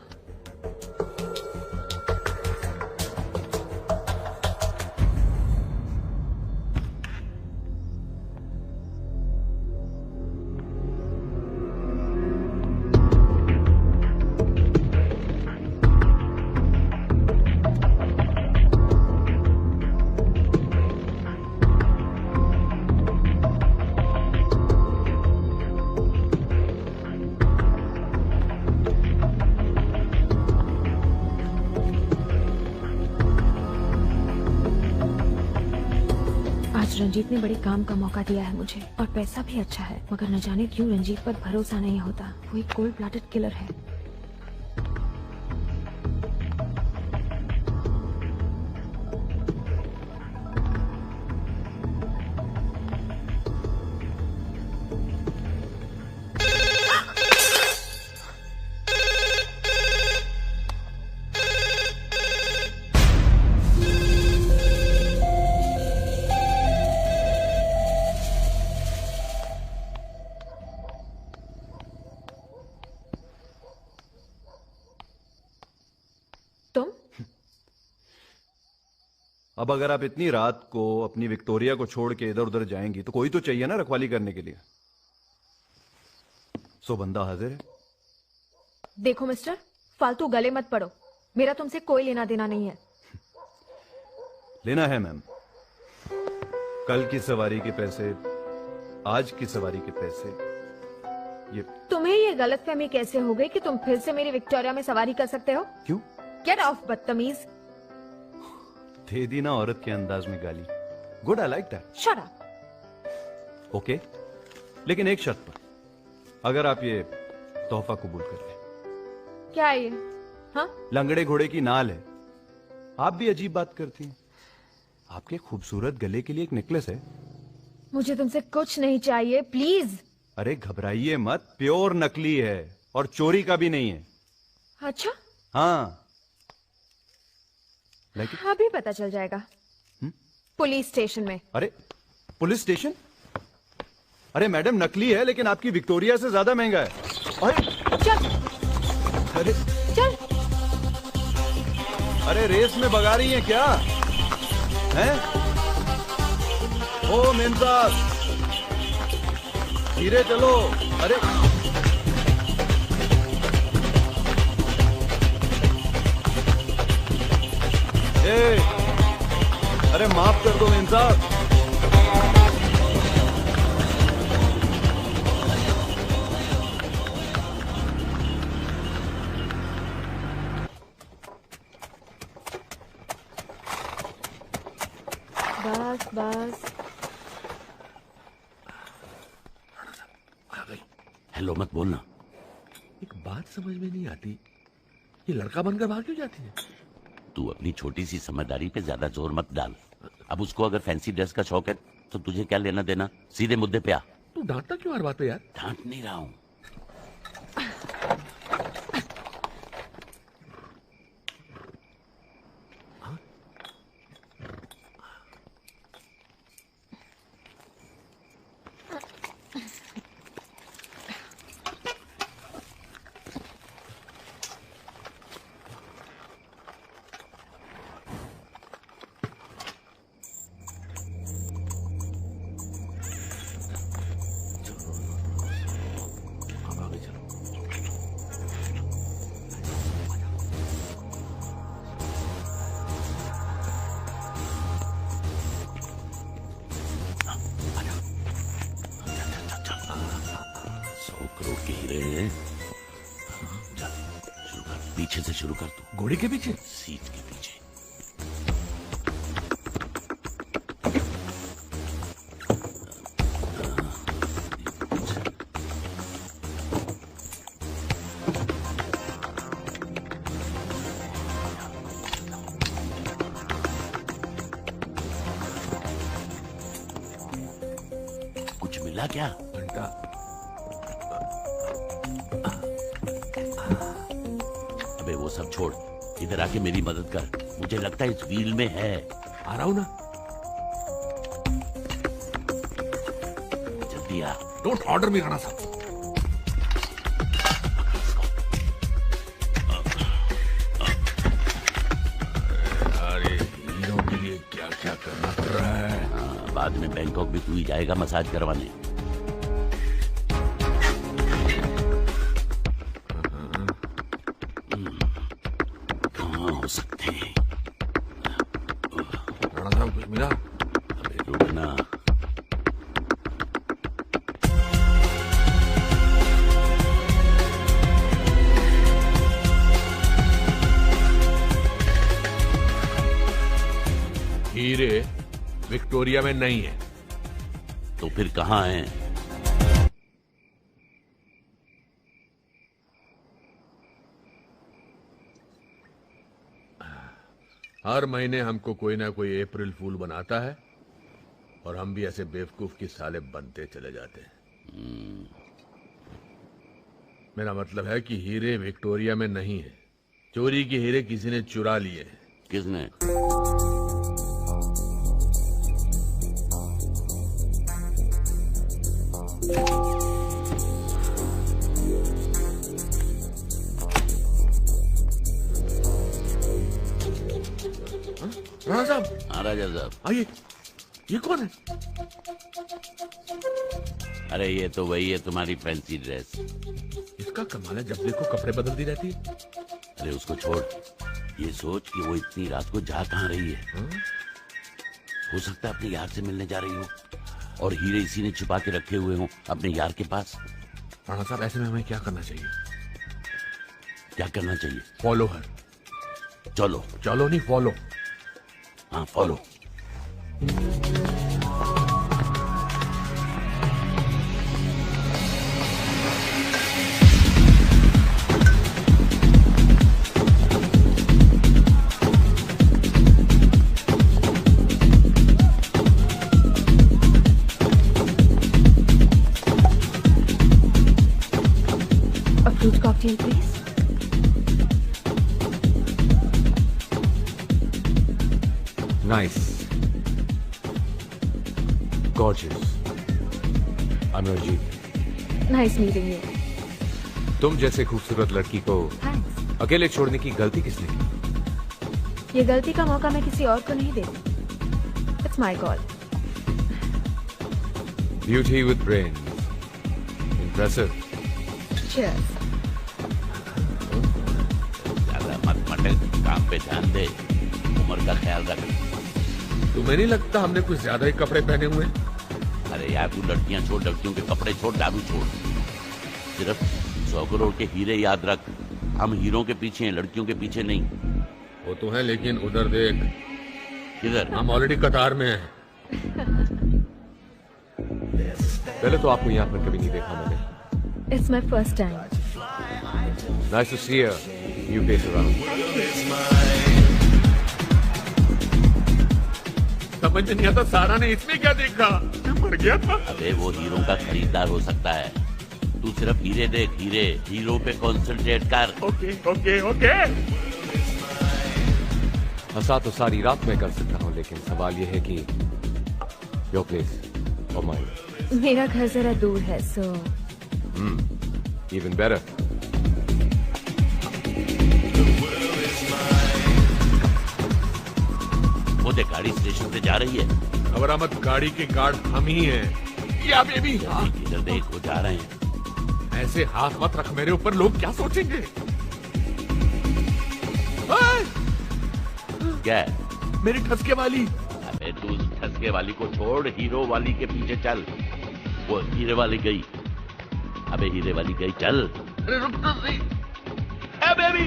रंजीत ने बड़े काम का मौका दिया है मुझे, और पैसा भी अच्छा है, मगर न जाने क्यों रंजीत पर भरोसा नहीं होता। वो एक कोल्ड ब्लडेड किलर है। अब अगर आप इतनी रात को अपनी विक्टोरिया को छोड़ के इधर उधर जाएंगी तो कोई तो चाहिए ना रखवाली करने के लिए। सो बंदा हाजिर है। देखो मिस्टर, फालतू गले मत पड़ो, मेरा तुमसे कोई लेना देना नहीं है। लेना है मैम। कल की सवारी के पैसे, आज की सवारी के पैसे। ये तुम्हें ये गलतफहमी कैसे हो गई कि तुम फिर से मेरी विक्टोरिया में सवारी कर सकते हो? क्यों? गेट ऑफ बदतमीज। दे दी ना औरत के अंदाज में गाली। Good, I like that. Shut up. Okay, लेकिन एक शर्त पर, अगर आप ये तोहफा कबूल कर लें। क्या है ये? हाँ? लंगड़े घोड़े की नाल है। आप भी अजीब बात करती हैं। आपके खूबसूरत गले के लिए एक नेकलेस है। मुझे तुमसे कुछ नहीं चाहिए, प्लीज। अरे घबराइए मत, प्योर नकली है और चोरी का भी नहीं है। अच्छा, हाँ अभी पता चल जाएगा। पुलिस स्टेशन में। अरे पुलिस स्टेशन? अरे मैडम नकली है लेकिन आपकी विक्टोरिया से ज्यादा महंगा है। अरे चल। अरे चल। अरे रेस में भगा रही हैं क्या? हैं? ओ मेम साहब, धीरे चलो। अरे अरे माफ कर दो मेम साहब। बस बस। हेलो मत बोलना। एक बात समझ में नहीं आती, ये लड़का बनकर भाग क्यों जाती है? तू अपनी छोटी सी समझदारी पे ज्यादा जोर मत डाल। अब उसको अगर फैंसी ड्रेस का शौक है तो तुझे क्या लेना देना? सीधे मुद्दे पे आ। तू डांटता क्यों हर बात पे यार? डांट नहीं रहा हूं। पीछे से शुरू कर तू। घोड़े के पीछे? सीट के पीछे। कुछ मिला क्या? घंटा। अबे वो सब छोड़, इधर आके मेरी मदद कर। मुझे लगता है इस व्हील में है। आ रहा हूं ना। जल्दी आ। डोंट ऑर्डर मी राणा साहब। अरे हीरो के लिए क्या क्या करना पड़ रहा है। बाद में बैंकॉक भी तू ही जाएगा मसाज करवाने। मिला? अबे रुकना। हीरे विक्टोरिया में नहीं है। तो फिर कहाँ हैं? हर महीने हमको कोई ना कोई अप्रैल फूल बनाता है और हम भी ऐसे बेवकूफ की साले बनते चले जाते हैं। मेरा मतलब है कि हीरे विक्टोरिया में नहीं है। चोरी के हीरे किसी ने चुरा लिए। किसने? राणा साहब। हाँ राजा साहब। आइए। ये कौन है? अरे ये तो वही है, तुम्हारी फैंसी ड्रेस। इसका कमाल है, जब देखो कपड़े बदलती रहती है। अरे उसको छोड़, ये सोच कि वो इतनी रात को जा कहाँ रही है। हो सकता है अपने यार से मिलने जा रही हो और हीरे इसी ने छुपा के रखे हुए हो अपने यार के पास। राणा साहब ऐसे में हमें क्या करना चाहिए? क्या करना चाहिए? Follow her. चलो। चलो नहीं, फॉलो। हाँ follow. Nice, gorgeous. I'm Ranjit. Nice meeting you. तुम जैसे खूबसूरत लड़की को अकेले छोड़ने की गलती किसने की? ये गलती का मौका मैं किसी और को नहीं देती। It's my call. Beauty with brain, impressive. Cheers. ज्यादा मत मटक, काम पे ध्यान दे, उम्र का ख्याल रख। तुम्हें नहीं लगता हमने कुछ ज्यादा ही कपड़े पहने हुए? अरे यार, तू लड़कियां छोड़, लड़कियों के कपड़े छोड़, दारू छोड़। सिर्फ 100 करोड़ के हीरे याद रख। हम हीरों के पीछे हैं, लड़कियों के पीछे नहीं। वो तो है, लेकिन उधर देख। किधर? हम ऑलरेडी कतार में हैं। पहले तो आपको यहाँ पर कभी नहीं देखा मैंने। It's my first time. Nice to see you. New face around. समझ नहीं आता सारा ने इसमें क्या देखा? मैं मर गया था। अबे वो हीरों का खरीदार हो सकता है। तू सिर्फ हीरे देख, हीरे, हीरो पे कॉन्सेंट्रेट कर। Okay okay okay. हंसा तो सारी रात में कर सकता हूँ, लेकिन सवाल यह है कि योर प्लेस और माइन। मेरा घर जरा दूर है, सो इवन बेटर। वो देख, गाड़ी स्टेशन पे जा रही है। घबरा मत, गाड़ी के गार्ड हम ही हैं। या बेबी, इधर देख, वो जा रहे हैं। ऐसे हाथ मत रख मेरे ऊपर, लोग क्या सोचेंगे? क्या है? मेरी ठसके वाली। अबे तू उस ठसके वाली को छोड़, हीरो वाली के पीछे चल। वो हीरे वाली गई। अबे हीरे वाली गई, चल। अरे रुक तो सही। ए बेबी,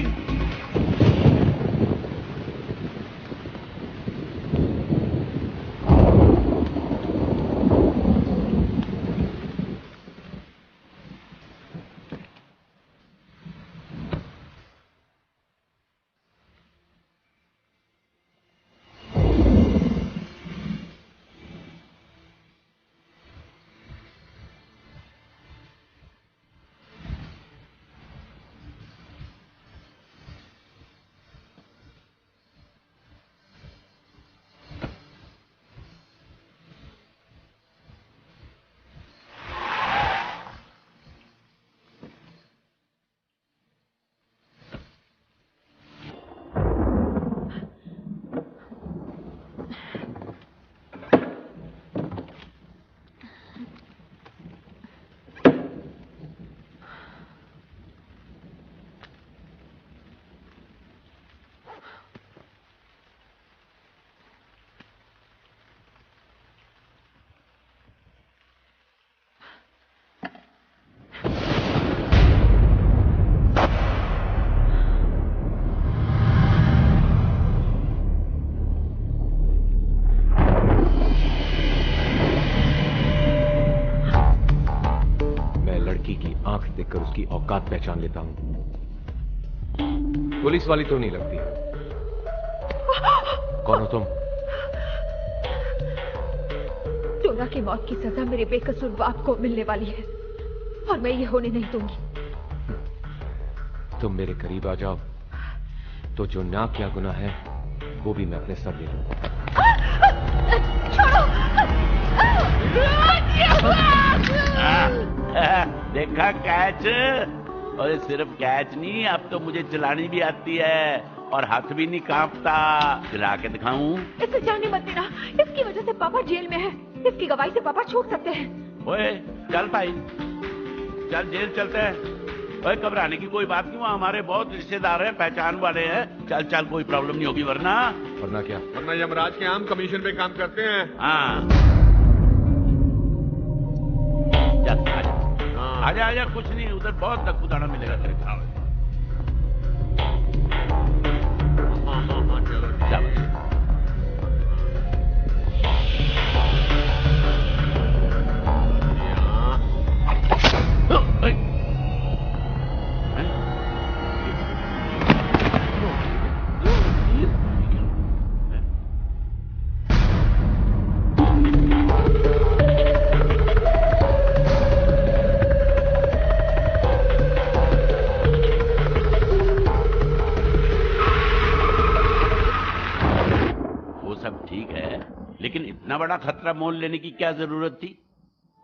देखकर उसकी औकात पहचान लेता हूं। पुलिस वाली तो नहीं लगती। कौन हो तुम? चोरा की मौत की सजा मेरे बेकसूर बाप को मिलने वाली है और मैं ये होने नहीं दूंगी। तुम मेरे करीब आ जाओ तो जो ना क्या गुनाह है वो भी मैं अपने सर ले लूंगा। देखा कैच? और सिर्फ कैच नहीं, अब तो मुझे चलानी भी आती है और हाथ भी नहीं कांपता। चला के दिखाऊं? इसे जाने मत देना, इसकी वजह से पापा जेल में है। इसकी गवाही से पापा छूट सकते हैं। ओए चल भाई, चल जेल चलते हैं। ओए घबराने की कोई बात नहीं, वहाँ हमारे बहुत रिश्तेदार हैं, पहचान वाले हैं। चल चल, कोई प्रॉब्लम नहीं होगी। वरना क्या? वरना यमराज के हम कमीशन पे काम करते हैं। हाँ चल आजा आजा, कुछ नहीं, उधर बहुत नकुदाना मिलेगा तेरे खाओ। सब ठीक है, लेकिन इतना बड़ा खतरा मोल लेने की क्या जरूरत थी?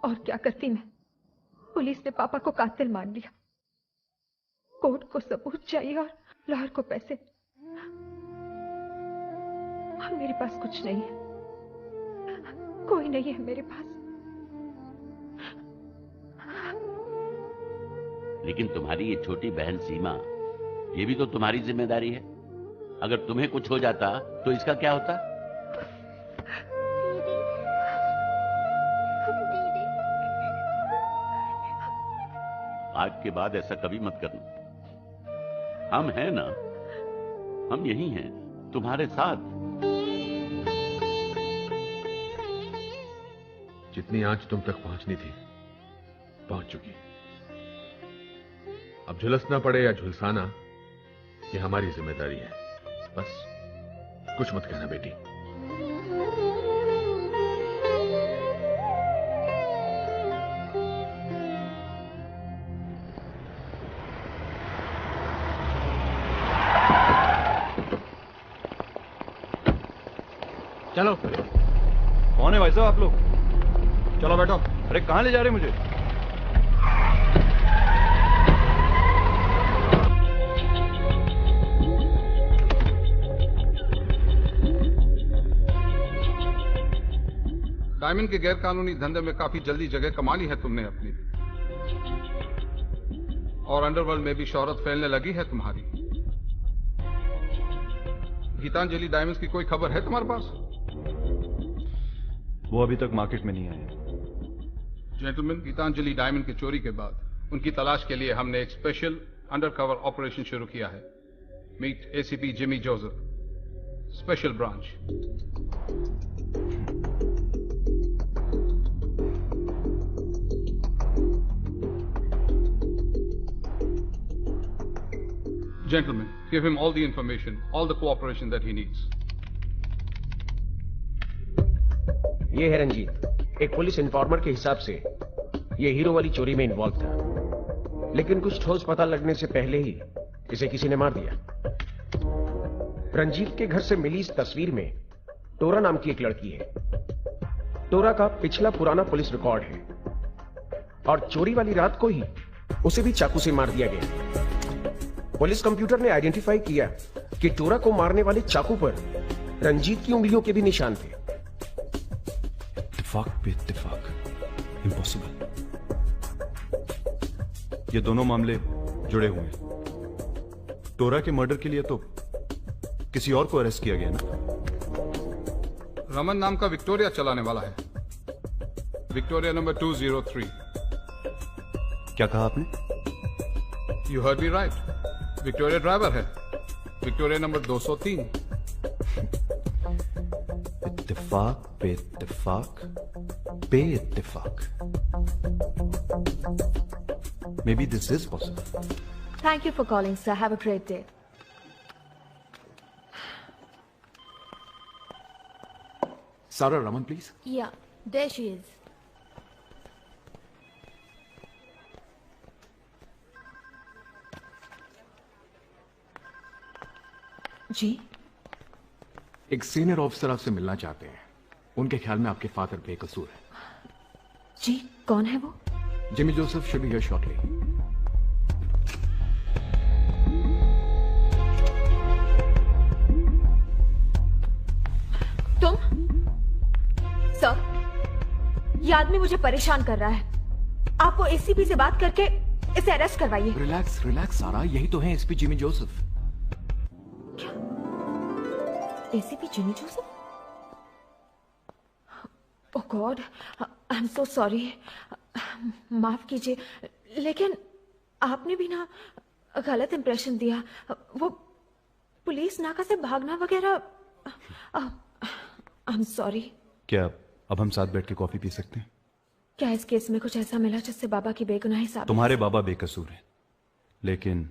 और क्या करती मैं? पुलिस ने पापा को कातिल मान लिया। कोर्ट को सबूत चाहिए और लाहौर को पैसे। और मेरे पास कुछ नहीं है, कोई नहीं है मेरे पास। लेकिन तुम्हारी ये छोटी बहन सीमा, ये भी तो तुम्हारी जिम्मेदारी है। अगर तुम्हें कुछ हो जाता तो इसका क्या होता? आज के बाद ऐसा कभी मत करना। हम हैं ना, हम यही हैं तुम्हारे साथ। जितनी आंच तुम तक पहुंचनी थी पहुंच चुकी। अब झुलसना पड़े या झुलसाना, ये हमारी जिम्मेदारी है। बस कुछ मत कहना बेटी। चलो। कौन है भाई साहब आप लोग? चलो बैठो। अरे कहां ले जा रहे मुझे? डायमंड के गैर कानूनी धंधे में काफी जल्दी जगह कमा ली है तुमने अपनी, और अंडरवर्ल्ड में भी शोहरत फैलने लगी है तुम्हारी। गीतांजलि डायमंड्स की कोई खबर है तुम्हारे पास? वो अभी तक मार्केट में नहीं आए। जेंटलमैन, गीतांजलि डायमंड की चोरी के बाद उनकी तलाश के लिए हमने एक स्पेशल अंडरकवर ऑपरेशन शुरू किया है। Meet ACP Jimmy Joseph, special branch. Gentlemen, give him all the information, all the cooperation that he needs. ये है रंजीत, एक पुलिस इन्फॉर्मर के हिसाब से ये हीरो वाली चोरी में इन्वॉल्व था, लेकिन कुछ ठोस पता लगने से पहले ही इसे किसी ने मार दिया। रंजीत के घर से मिली इस तस्वीर में टोरा नाम की एक लड़की है। टोरा का पिछला पुराना पुलिस रिकॉर्ड है और चोरी वाली रात को ही उसे भी चाकू से मार दिया गया। पुलिस कंप्यूटर ने आइडेंटिफाई किया कि टोरा को मारने वाले चाकू पर रंजीत की उंगलियों के भी निशान थे। इत्तेफाक पे इत्तेफाक, इम्पॉसिबल। ये दोनों मामले जुड़े हुए हैं। टोरा के मर्डर के लिए तो किसी और को अरेस्ट किया गया ना। रमन नाम का विक्टोरिया चलाने वाला है, विक्टोरिया नंबर 203। क्या कहा आपने? You heard me right, Victoria driver है, विक्टोरिया नंबर 203। इत्तेफाक पे इत्तेफाक पे इत्तेफाक। Maybe this is possible. Thank you for calling, sir. Have a great day. Sarah Raman, please. Yeah, there she is. जी, एक सीनियर ऑफिसर आपसे मिलना चाहते हैं। उनके ख्याल में आपके फादर बेकसूर है। जी, कौन है वो? Jimmy Joseph should be here shortly. तुम? सर, ये आदमी मुझे परेशान कर रहा है। आप वो एसीपी से बात करके इसे अरेस्ट करवाइए। रिलैक्स रिलैक्स सारा, यही तो है SP Jimmy Joseph. ACP Jimmy Joseph? Oh God, I am so sorry. माफ कीजिए, लेकिन आपने भी ना गलत इंप्रेशन दिया। वो पुलिस नाका से भागना वगैरह। आई एम सॉरी। क्या अब हम साथ बैठ के कॉफी पी सकते हैं? क्या इस केस में कुछ ऐसा मिला जिससे बाबा की बेगुनाही साबित? तुम्हारे बाबा बेकसूर हैं, लेकिन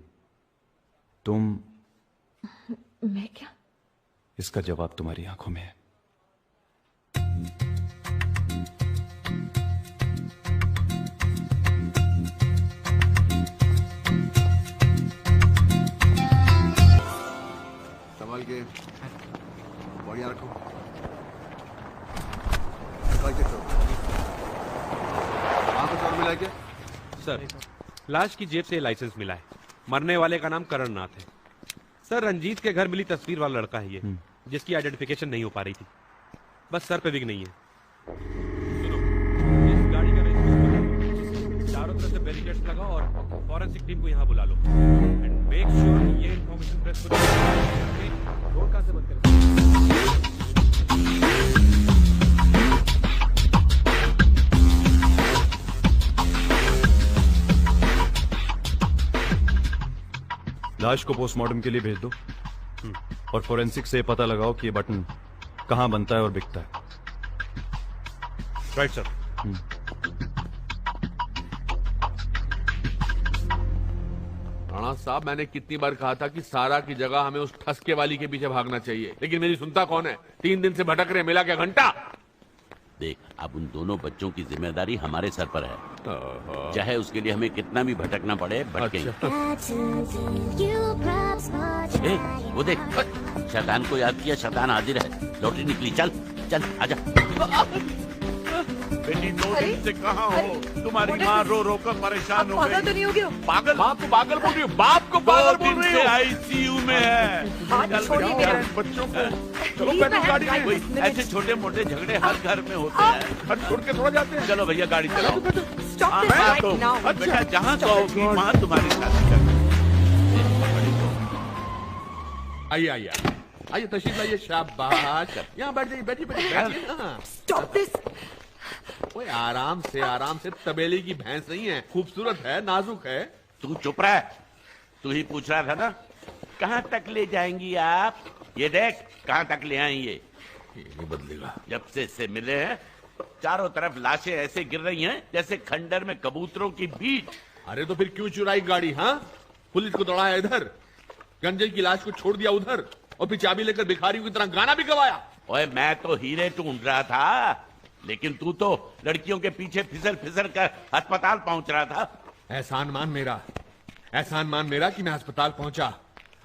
तुम। मैं क्या? इसका जवाब तुम्हारी आंखों में है। संभाल के बढ़िया रखो। वहां कुछ और मिला क्या? सर, लाश की जेब से लाइसेंस मिला है। मरने वाले का नाम करण नाथ है। सर, रंजीत के घर मिली तस्वीर वाला लड़का है ये, जिसकी आइडेंटिफिकेशन नहीं हो पा रही थी। बस सर पे विग नहीं है। सुनो, इस गाड़ी का रजिस्ट्रेशन चारों तरफ से बैरिकेड्स लगाओ और फॉरेंसिक टीम को यहाँ बुला लो। एंड मेक श्योर ये इन्फॉर्मेशन प्रेस को रोड कहाँ से बंद करें। लाश को पोस्टमार्टम के लिए भेज दो और फोरेंसिक से पता लगाओ कि ये बटन कहां बनता है और बिकता है। Right sir. राणा साहब, मैंने कितनी बार कहा था कि सारा की जगह हमें उस ठसके वाली के पीछे भागना चाहिए, लेकिन मेरी सुनता कौन है? 3 दिन से भटक रहे, मिला क्या घंटा? देख, अब उन दोनों बच्चों की जिम्मेदारी हमारे सर पर है, चाहे उसके लिए हमें कितना भी भटकना पड़े, भटकेंगे। ए, वो देख, शैतान को याद किया, शैतान हाजिर है। लॉटरी निकली, चल चल आजा। बेटी 2 दिन से कहाँ हो? तुम्हारी माँ रो रो कर परेशान हो गई। पागल तो नहीं हो गया? पागल? बाप को पागल बोल रही हो? बाप को पागल बोल रही हो? आईसीयू में है। बच्चों को चलो बैठो गाड़ी में। ऐसे छोटे मोटे झगड़े हर घर में होते हैं, घर छोड़ के थोड़ा जाते हैं। चलो भैया गाड़ी चलाओ। Stop बेटा, जहाँ कहोगी वहाँ तुम्हारी शादी कर। आइए आइए आइए, तशरीफ लाइए। शाबाश, यहाँ बैठ जाइए, बैठिए बैठिए। Stop this! ओए, आराम से, तबेले की भैंस नहीं है, खूबसूरत है, नाजुक है। तू चुप रहा। तू ही पूछ रहा था ना, कहाँ तक ले जाएंगी आप? ये देख, कहाँ तक ले आएंगे। ये नहीं बदलेगा। जब से इससे मिले हैं, चारों तरफ लाशें ऐसे गिर रही हैं जैसे खंडर में कबूतरों की बीट। अरे तो फिर क्यों चुराई गाड़ी? हाँ, पुलिस को दौड़ाया इधर, गंजे की लाश को छोड़ दिया उधर, और फिर चाबी लेकर भिखारियों की तरह गाना भी गवाया। ओए, मैं तो हीरे ढूंढ रहा था, लेकिन तू तो लड़कियों के पीछे फिसल फिसल कर अस्पताल पहुंच रहा था। एहसान मान मेरा कि मैं अस्पताल पहुंचा।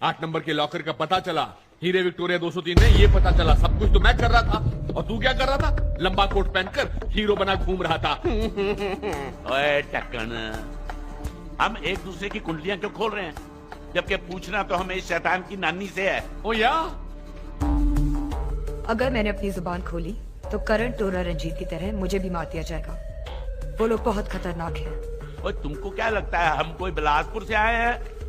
8 नंबर के लॉकर का पता चला, हीरे विक्टोरिया 203 में, ये पता चला। सब कुछ तो मैं कर रहा था, और तू क्या कर रहा था? लंबा कोट पहनकर हीरो बना घूम रहा था। ओए टक्कन, हम एक दूसरे की कुंडलियां क्यों खोल रहे हैं, जबकि पूछना तो हमें इस शैतान की नानी से है। ओ या, अगर मैंने अपनी जुबान खोली तो करण टोरा रंजीत की तरह मुझे भी मार दिया जाएगा। वो लोग बहुत खतरनाक हैं। ओए, तुमको क्या लगता है हम कोई बिलासपुर से आए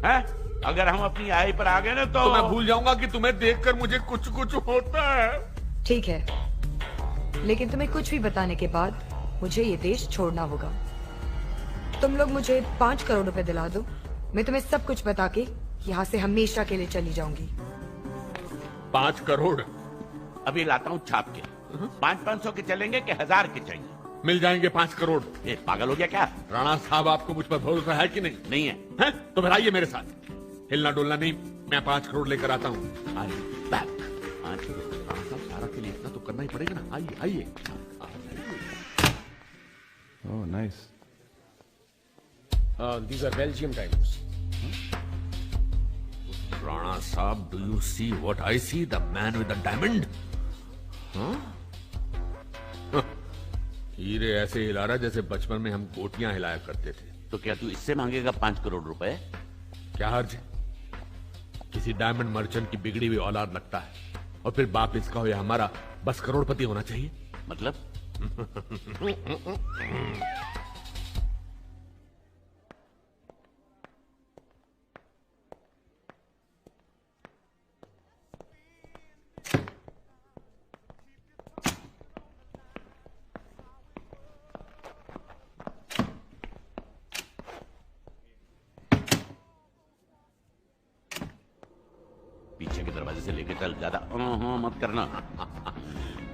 हैं? अगर हम अपनी आई पर आ गए ना तो मैं भूल जाऊंगा कि तुम्हें देखकर मुझे कुछ कुछ होता है। ठीक है, लेकिन तुम्हें कुछ भी बताने के बाद मुझे ये देश छोड़ना होगा। तुम लोग मुझे 5 करोड़ रुपए दिला दो, मैं तुम्हें सब कुछ बता के यहाँ से हमेशा के लिए चली जाऊंगी। 5 करोड़? अभी लाता हूँ छाप के। 500 के चलेंगे कि 1000 के चाहिए? मिल जाएंगे 5 करोड़। ये पागल हो गया क्या? राणा साहब, आपको मुझ पर भरोसा है कि नहीं? नहीं है। तो फिर आइए मेरे साथ, हिलना डोलना नहीं, मैं 5 करोड़ लेकर आता हूँ। राणा साहब, सारा के लिए इतना तो करना ही पड़ेगा ना। आइए आइए। Oh nice. These are Belgium diamonds. Rana Saab, do you see what I see? The man with the diamond? हीरे ऐसे हिला रहा जैसे बचपन में हम गोटियां हिलाया करते थे। तो क्या तू इससे मांगेगा 5 करोड़ रुपए? क्या हर्ज है? किसी डायमंड मर्चेंट की बिगड़ी हुई औलाद लगता है, और फिर बाप इसका हो या हमारा बस करोड़पति होना चाहिए। मतलब? पीछे के दरवाजे से लेके चल, ज्यादा मत करना।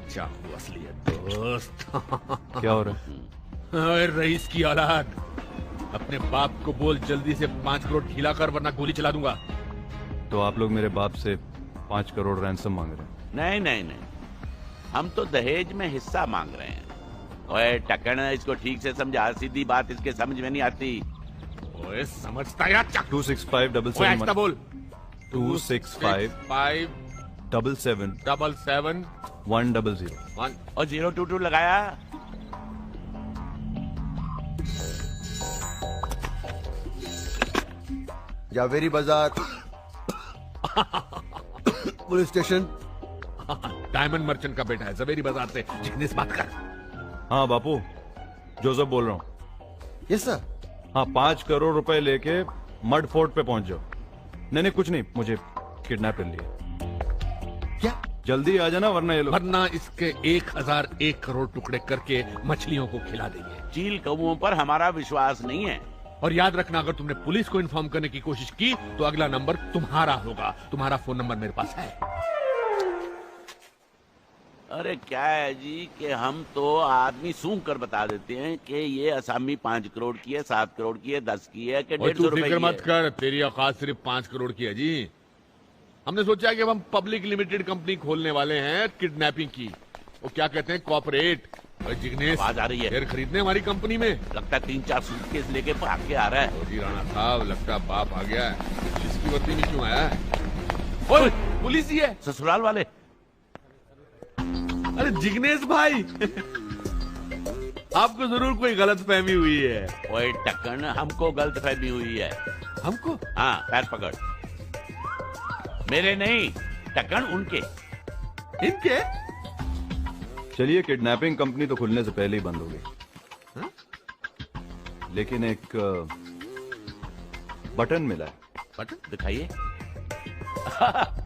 चाकू असली है दोस्त। क्या हो रहा है? रईस की औलाद, अपने बाप को बोल जल्दी से 5 करोड़ ढीला कर, वरना गोली चला दूंगा। तो आप लोग मेरे बाप से 5 करोड़ रैंसम मांग रहे हैं? नहीं नहीं नहीं, हम तो दहेज में हिस्सा मांग रहे हैं। ओए टक्कन, इसको ठीक से समझा, सीधी बात इसके समझ में नहीं आती। ओए समझता या? 26577 बोल। 265 777 100 और 022 लगाया। जावेरी बाजार पुलिस स्टेशन। डायमंड मर्चेंट का बेटा है, जवेरी बाजार से। जिग्नेश बात कर। हाँ बापू, जोसेफ बोल रहा हूँ। Yes sir. हाँ, 5 करोड़ रुपए लेके मड फोर्ट पे पहुंच जाओ। नहीं कुछ नहीं, मुझे किडनैप कर लिया। क्या? जल्दी आ जाना वरना ये लोग। वरना इसके 1001 करोड़ टुकड़े करके मछलियों को खिला देंगे। चील कौओं पर हमारा विश्वास नहीं है। और याद रखना, अगर तुमने पुलिस को इन्फॉर्म करने की कोशिश की तो अगला नंबर तुम्हारा होगा। तुम्हारा फोन नंबर मेरे पास है। अरे क्या है जी कि हम तो आदमी सूंघ कर बता देते हैं कि ये असामी 5 करोड़ की है, 7 करोड़ की है, 10 की है कि 150 रुपए फिक्र की मत है। कर, तेरी औकात सिर्फ 5 करोड़ की है जी। हमने सोचा कि अब हम पब्लिक लिमिटेड कंपनी खोलने वाले हैं किडनैपिंग की। वो क्या कहते हैं, कॉर्पोरेट। जिग्नेश आवाज आ रही है। शेयर खरीदने हमारी कंपनी में। लगता है 3-4 सूटकेस लेके भाग के आ रहा है। जी राणा साहब, लगता है बाप आ गया है। इसकी वर्दी में क्यों आया है? ओए, पुलिस ही है। ससुराल वाले। अरे जिग्नेश भाई, आपको जरूर कोई गलतफहमी हुई है। ओए टक्कन, हमको गलतफहमी हुई है। हमको? हाँ, पैर पकड़। मेरे नहीं, टक्कन उनके। इनके? चलिए, किडनैपिंग कंपनी तो खुलने से पहले ही बंद हो गई। लेकिन एक बटन मिला है। बटन दिखाइए।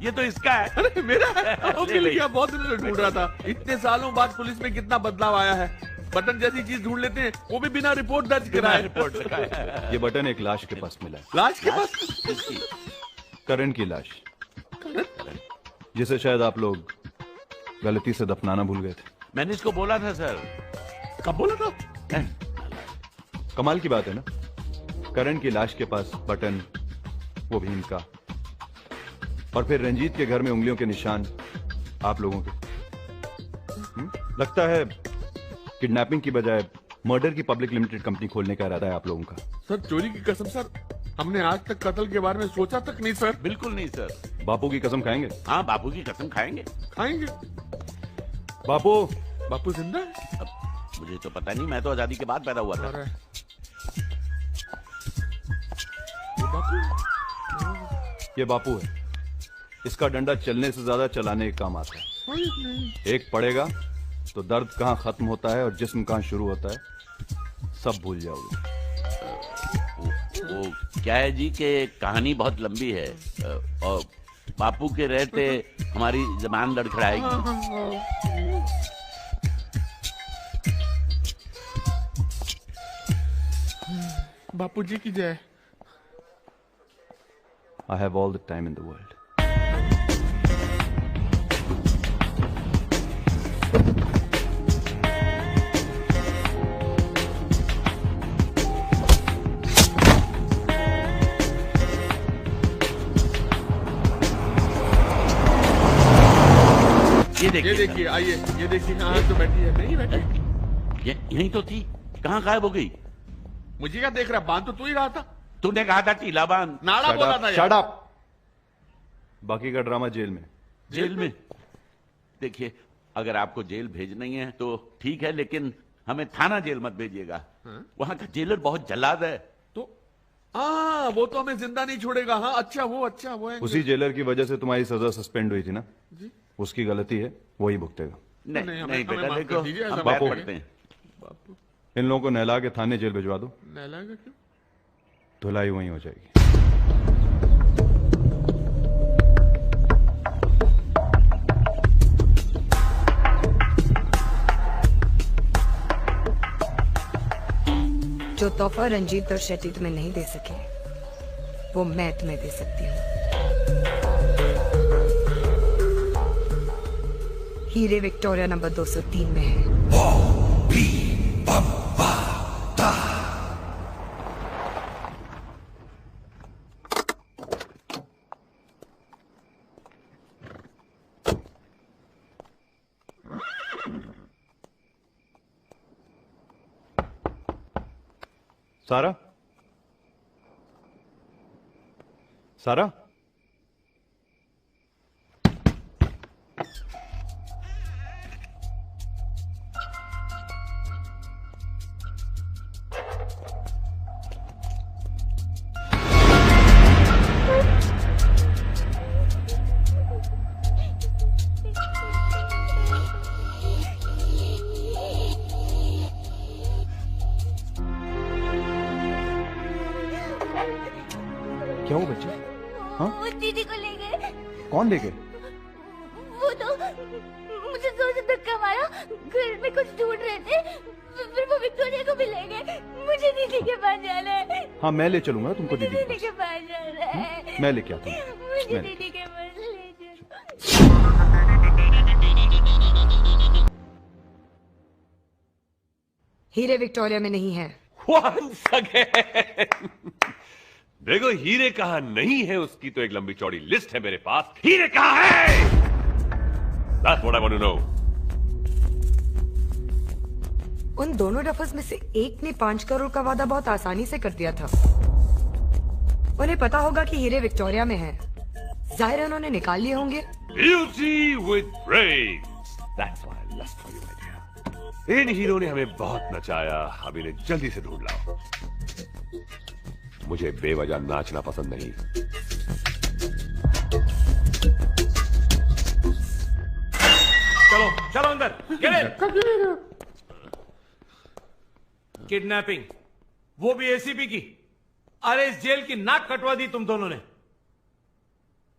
ये तो इसका है। अरे मेरा है। मिल गया, बहुत दिनों से ढूंढ रहा था। इतने सालों बाद पुलिस में कितना बदलाव आया है। बटन जैसी चीज ढूंढ लेते हैं, वो भी बिना रिपोर्ट दर्ज कराए। रिपोर्ट दिखाया। ये बटन एक लाश के पास मिला है। लाश के पास? करण की लाश, जिसे शायद आप लोग गलती से दफनाना भूल गए थे। मैंने इसको बोला था सर। कब बोला था? कमाल की बात है ना, करण की लाश के पास बटन, वो भी इनका, और फिर रंजीत के घर में उंगलियों के निशान आप लोगों के। लगता है किडनैपिंग की बजाय मर्डर की पब्लिक लिमिटेड कंपनी खोलने का इरादा है आप लोगों का। सर चोरी की कसम सर, हमने आज तक कत्ल के बारे में सोचा तक नहीं सर। बिल्कुल नहीं सर। बापू की कसम खाएंगे? हाँ, बापू की कसम खाएंगे। खाएंगे। बापू जिंदा है? अब मुझे तो पता नहीं, मैं तो आजादी के बाद पैदा हुआ था। ये बापू है, इसका डंडा चलने से ज्यादा चलाने का काम आता है। एक पड़ेगा तो दर्द कहाँ खत्म होता है और जिस्म कहाँ शुरू होता है सब भूल जाओगे। वो क्या है जी कि कहानी बहुत लंबी है और बापू के रहते हमारी जबान लड़खड़ाएगी। बापू जी की जय। I have all the time in the world. ये देखिए, आइए, ये देखिए। हाँ तो बैठी है। नहीं बैठी, यहीं तो थी। कहाँ गायब हो गई? मुझे क्या देख रहा, बांध तो तू ही रहा था। तूने कहा था टीला बांध। नाड़ा बोला था। Shut up! बाकी का ड्रामा जेल में। जेल में? देखिए, अगर आपको जेल भेजना ही है तो ठीक है, लेकिन हमें थाना जेल मत भेजिएगा। वहां का जेलर बहुत जल्लाद है। तो वो तो हमें जिंदा नहीं छोड़ेगा। हाँ, अच्छा वो है। उसी जेलर की वजह से तुम्हारी सजा सस्पेंड हुई थी ना जी? उसकी गलती है, वही भुगतेगा। नहीं बेटा, देखो हम बापू, पढ़ते हैं। इन लोगों को नहला के थाने जेल भिजवा दो। नहलाएगा क्यों? धुलाई वहीं हो जाएगी। जो तोहफा रंजीत और शेट्टी तुम्हें नहीं दे सके वो मैं तुम्हें दे सकती हूँ। हीरे विक्टोरिया नंबर 203 में है। सारा? सारा? क्या हुआ बच्चे? हाँ? वो दीदी को ले गए। कौन ले गए? वो तो मुझे जोर से धक्का मारा, घर में कुछ ढूंढ रहे थे, फिर वो विक्टोरिया को भी ले गए। मुझे दीदी के पास जाना है। हाँ मैं ले चलूंगा तुमको दीदी के पास जाना है। मैं लेके आता हूँ। मुझे दीदी के पास ले जाओ। हीरे विक्टोरिया में नहीं है। Once again. देखो हीरे कहाँ नहीं है उसकी तो एक लंबी चौड़ी लिस्ट है मेरे पास। हीरे कहाँ है? That's what I want to know. उन दोनों डफर्स में से एक ने 5 करोड़ का वादा बहुत आसानी से कर दिया था। उन्हें पता होगा कि हीरे विक्टोरिया में हैं। जाहिर है उन्होंने निकाल लिए होंगे। Beauty with brains. That's why I lust for you, my dear. In hero ने हमें बहुत नचाया, अब इन्हें जल्दी से ढूंढ लाओ। मुझे बेवजह नाचना पसंद नहीं। चलो चलो अंदर। Get in. किडनैपिंग, वो भी एसीपी की। अरे इस जेल की नाक कटवा दी तुम दोनों ने।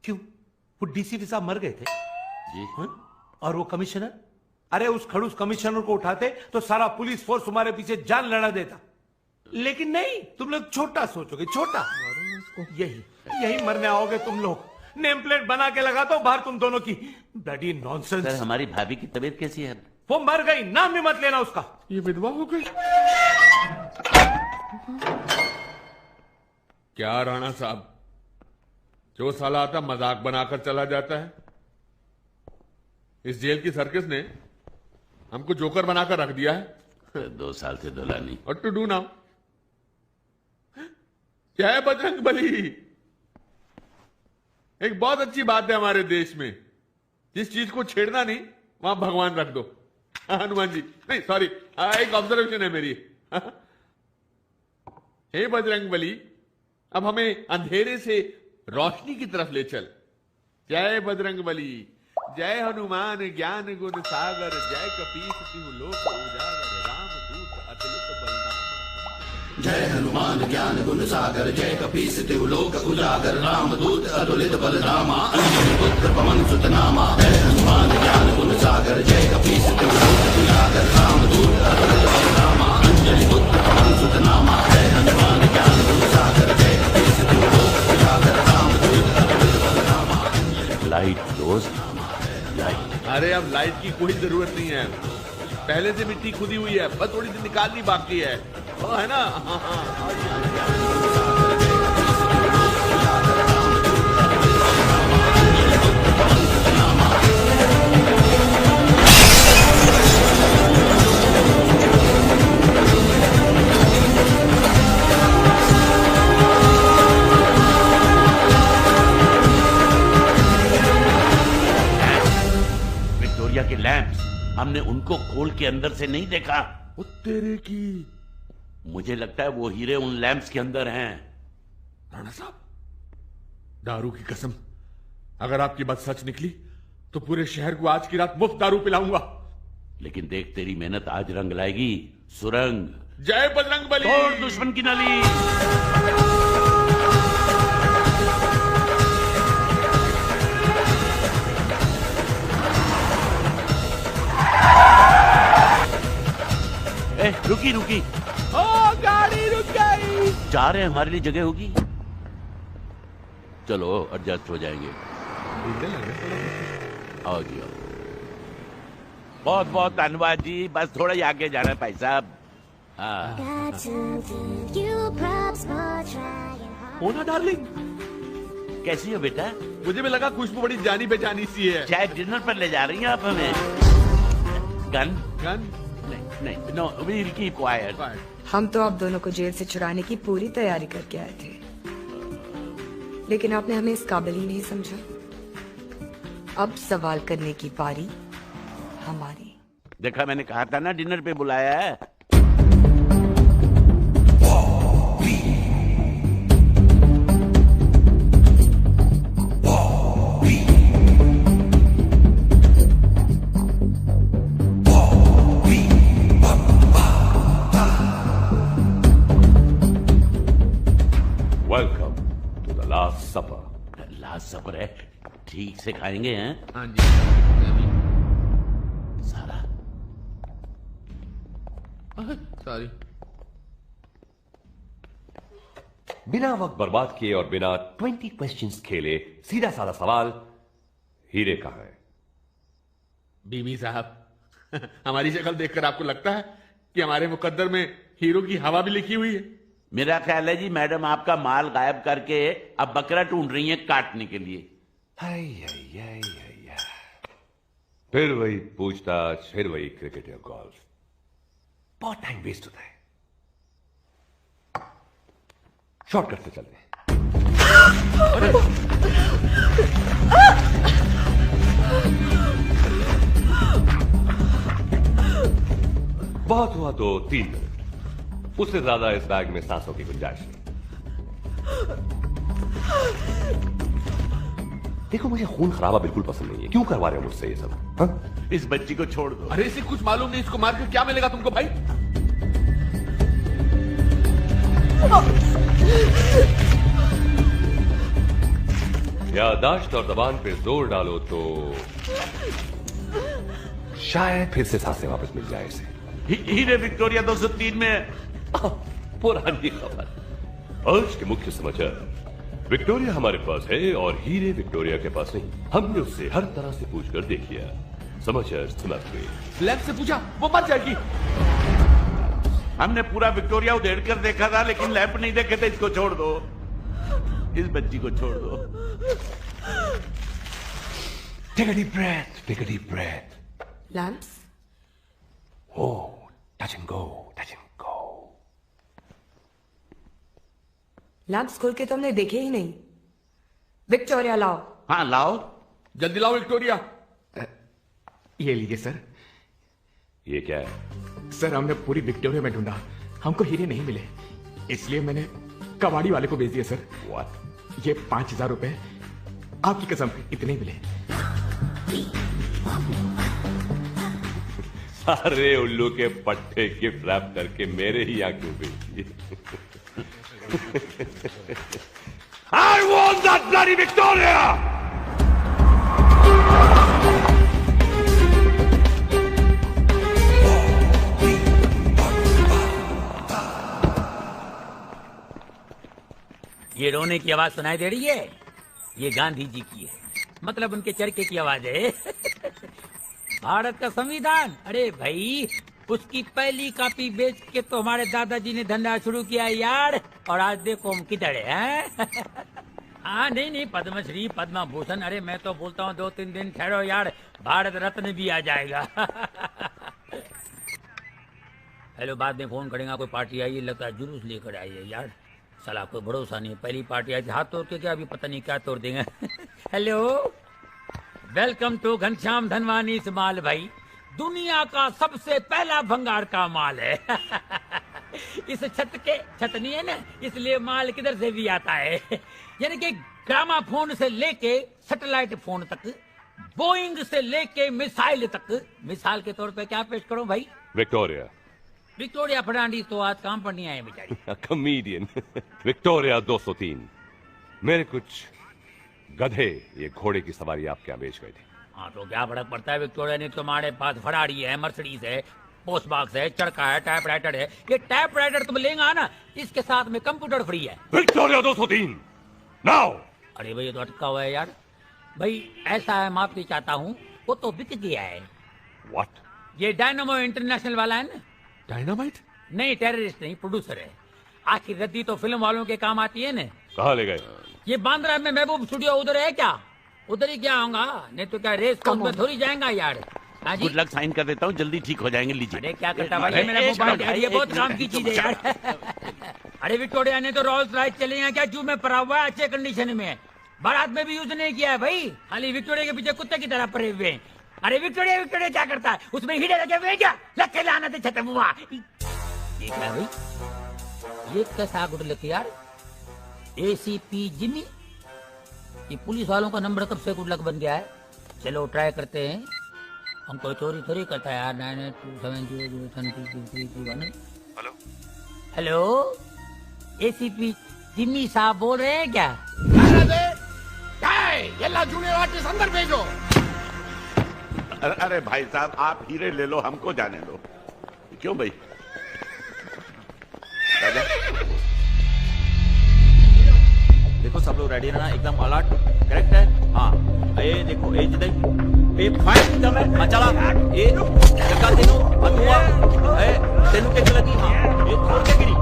क्यों? वो डीसीपी साहब मर गए थे जी। और वो कमिश्नर, अरे उस खड़ूस कमिश्नर को उठाते तो सारा पुलिस फोर्स तुम्हारे पीछे जान लड़ा देता। लेकिन नहीं, तुम लोग छोटा सोचोगे, छोटा। यही मरने आओगे तुम लोग। नेम प्लेट बना के लगा दो बाहर तुम दोनों की। Bloody nonsense. सर हमारी भाभी की तबीयत कैसी है? वो मर गई, नाम भी मत लेना उसका। ये विधवा हो गई क्या राणा साहब? जो साला आता मजाक बनाकर चला जाता है। इस जेल की सर्कस ने हमको जोकर बनाकर रख दिया है। 2 साल से धुला नहीं। और टू डू नाउ? क्या है बजरंग बली? एक बहुत अच्छी बात है हमारे देश में, जिस चीज को छेड़ना नहीं वहां भगवान रख दो। हनुमान जी नहीं, सॉरी, एक ऑब्जर्वेशन है मेरी। हे बजरंग बली, अब हमें अंधेरे से रोशनी की तरफ ले चल। जय बजरंग बली, जय हनुमान ज्ञान गुण सागर, जय कपीस तिहु लोक उजागर, राम दूत अतुलित बलधामा। जय हनुमान ज्ञान गुण सागर, जय कपीस तिहु लोक उजागर, राम दूत अतुलित बलधामा, अंजनी पुत्र पवन सुत नामा। जय हनुमान ज्ञान गुण सागर, जय कपीस तिहु लोक उजागर, राम दूत अतुलित बलधामा, अंजनी पुत्र पवन सुत नामा। जय हनुमान ज्ञान गुण सागर, जय कपीस तिहु लोक उजागर, राम दूत अतुलित बलधामा। Light close. अरे अब लाइट की कोई जरूरत नहीं है, पहले से मिट्टी खुदी हुई है, बस थोड़ी सी निकालनी बाकी है। वो है ना? विक्टोरिया के लैंप्स, हमने उनको खोल के अंदर से नहीं देखा। तेरे की, मुझे लगता है वो हीरे उन लैंप्स के अंदर हैं। राणा साहब, दारू की कसम, अगर आपकी बात सच निकली तो पूरे शहर को आज की रात मुफ्त दारू पिलाऊंगा। लेकिन देख, तेरी मेहनत आज रंग लाएगी। सुरंग। जय बजरंग बली। तोड़ दुश्मन की नली। रुकी रुकी। ओ गाड़ी रुक गई। जा रहे हैं, हमारे लिए जगह होगी। चलो एडजस्ट हो जाएंगे। आओ जी आओ। बहुत बहुत धन्यवाद जी, बस थोड़ा ही आगे जाना है भाई साहब। मोना डार्लिंग, कैसी हो बेटा? मुझे भी लगा खुशबू बड़ी जानी बेजानी सी है। शायद डिनर पर ले जा रही हैं आप हमें। गन? गन? नहीं, नो, we'll keep quiet. हम तो आप दोनों को जेल से छुड़ाने की पूरी तैयारी करके आए थे, लेकिन आपने हमें इस काबिल ही नहीं समझा। अब सवाल करने की पारी हमारी। देखा, मैंने कहा था ना डिनर पे बुलाया है। सब्र है, ठीक से खाएंगे हैं। हाँ जी। सारा सॉरी। बिना वक्त बर्बाद किए और बिना 20 क्वेश्चंस खेले सीधा साधा सवाल, हीरे कहाँ है? बीबी साहब, हमारी शक्ल देखकर आपको लगता है कि हमारे मुकद्दर में हीरो की हवा भी लिखी हुई है? मेरा ख्याल है जी मैडम आपका माल गायब करके अब बकरा ढूंढ रही है काटने के लिए। फिर वही पूछताछ, फिर वही क्रिकेट या गोल्फ, बहुत टाइम वेस्ट होता है। शॉर्टकट से चलते हैं। बहुत हुआ तो 3 मिनट, उससे ज्यादा इस बैग में सांसों की गुंजाइश नहीं। देखो, मुझे खून खराबा बिल्कुल पसंद नहीं है। क्यों करवा रहे हो मुझसे ये सब? हा? इस बच्ची को छोड़ दो। अरे इसे कुछ मालूम नहीं, इसको मार के क्या मिलेगा तुमको भाई? यादाश्त और जबान पे जोर डालो तो शायद फिर से सांसें वापस मिल जाए इसे। हीरे विक्टोरिया 203 में है। पुरानी खबर। आज के मुख्य समाचार। विक्टोरिया हमारे पास है और हीरे विक्टोरिया के पास नहीं। हमने उससे हर तरह से पूछकर देख लिया। समाचार समाप्त हुए। लैब से पूछा, वो मर जाएगी। हमने पूरा विक्टोरिया उधेड़ कर देखा था, लेकिन लैंप नहीं देखे थे। इसको छोड़ दो, इस बच्ची को छोड़ दो। Take a deep breath, take a deep breath. Lamps? Oh, touch and go, touch and go. Lamps खोल के तो हमने देखे ही नहीं। विक्टोरिया लाओ। हाँ लाओ, जल्दी लाओ विक्टोरिया। ये लीजिए सर। ये क्या है? सर, हमने पूरी विक्टोरिया में ढूंढा, हमको हीरे नहीं मिले, इसलिए मैंने कबाड़ी वाले को भेज दिया सर। What? ये 5000 रुपए, आपकी कसम इतने ही मिले। सारे उल्लू के पट्टे गिफ्ट रैप करके मेरे ही यहाँ क्यों भेजिए? I want that bloody Victoria! ये रोने की आवाज सुनाई दे रही है? ये गांधी जी की है, मतलब उनके चरखे की आवाज है। भारत का संविधान, अरे भाई उसकी पहली कॉपी बेच के तो हमारे दादाजी ने धंधा शुरू किया यार। और आज देखो हम किधर है। हाँ नहीं, पद्मश्री पद्म भूषण, अरे मैं तो बोलता हूँ 2-3 दिन ठहरो यार, भारत रत्न भी आ जाएगा। हेलो, बाद में फोन करेंगे। कोई पार्टी आई है, लगता है जुलूस लेकर आई है यार। साला कोई भरोसा नहीं, पहली पार्टी आई थी हाथ तोड़ के क्या, अभी पता नहीं क्या तोड़ देंगे। Hello, welcome to Ghanshyam Dhanwani mall भाई। दुनिया का सबसे पहला भंगार का माल है। इस छत नहीं है ना, इसलिए माल किधर से भी आता है। यानी कि ग्रामाफोन से लेके सैटेलाइट फोन तक, बोइंग से लेके मिसाइल तक। मिसाल के तौर पे क्या पेश करूं भाई? विक्टोरिया फर्नांडीज तो आज काम पर नहीं आए बेचारी। कॉमेडियन। विक्टोरिया 203। मेरे कुछ गधे ये घोड़े की सवारी आप क्या बेच गए थे? हाँ तो क्या फर्क पड़ता है, विक्टोरिया ने तुम्हारे पास फरारी है, मर्सिडीज है, पोस्ट बॉक्स है, चरखा है, टाइपराइटर है। ये टाइपराइटर तुम लेंगे ना, इसके साथ में कंप्यूटर फ्री है। Victoria 203 now. अरे भाई ये तो अटका हुआ है यार। भाई ऐसा है, माफी चाहता हूँ, वो तो बिक गया है। व्हाट? ये डायनामो इंटरनेशनल वाला है ना। डायनामाइट? नहीं, टेररिस्ट नहीं, प्रोड्यूसर है। आखिर रद्दी तो फिल्म वालों के काम आती है ना। कहाँ ले गए? ये बांद्रा में महबूब स्टूडियो उधर है क्या? उधर ही क्या होगा, नहीं तो क्या रेस कोर्स में थोड़ी जाएगा यार। गुड लक, साइन कर देता हूँ, जल्दी ठीक हो जाएंगे। लीजिए। अरे क्या करता भाई, मेरा मोबाइल है, ये बहुत काम की चीज है यार। अरे विक्टोरिया ने तो रोल्स रॉयस चलेगा क्या, जू में पड़ा हुआ है, अच्छे कंडीशन में। बारात में भी यूज नहीं किया है भाई, खाली विक्टोरिया के पीछे कुत्ते की तरह पड़े हुए हैं। अरे विक्टोरिया क्या करता है, उसमें हीरे लगे हुए क्या? लगे लाना थे छते बुआ। ये क्या भाई, ये कैसा गुड लक यार? एसीपी जिमी, ये पुलिस वालों का नंबर कब से गुड लक बन गया है? चलो ट्राई करते हैं। हम कोई चोरी थोड़ी करता है यार। 982700323331। हेलो, एसीपी जिमी साहब बोल रहे हैं क्या? ಎಲ್ಲ जूनियर आर्टिस्ट अंदर भेजो। अरे भाई साहब, आप हीरे ले लो, हमको जाने दो। क्यों भाई? राजा, देखो सब लोग रेडी रहना, एकदम अलर्ट। करेक्ट है? हाँ। ये देखो, ये जिधर ये फायर एकदम है। हाँ चला, ये लगा तेनू अतुआ, तेनू कैसे लगी? हाँ, ये छोड़ के गिरी।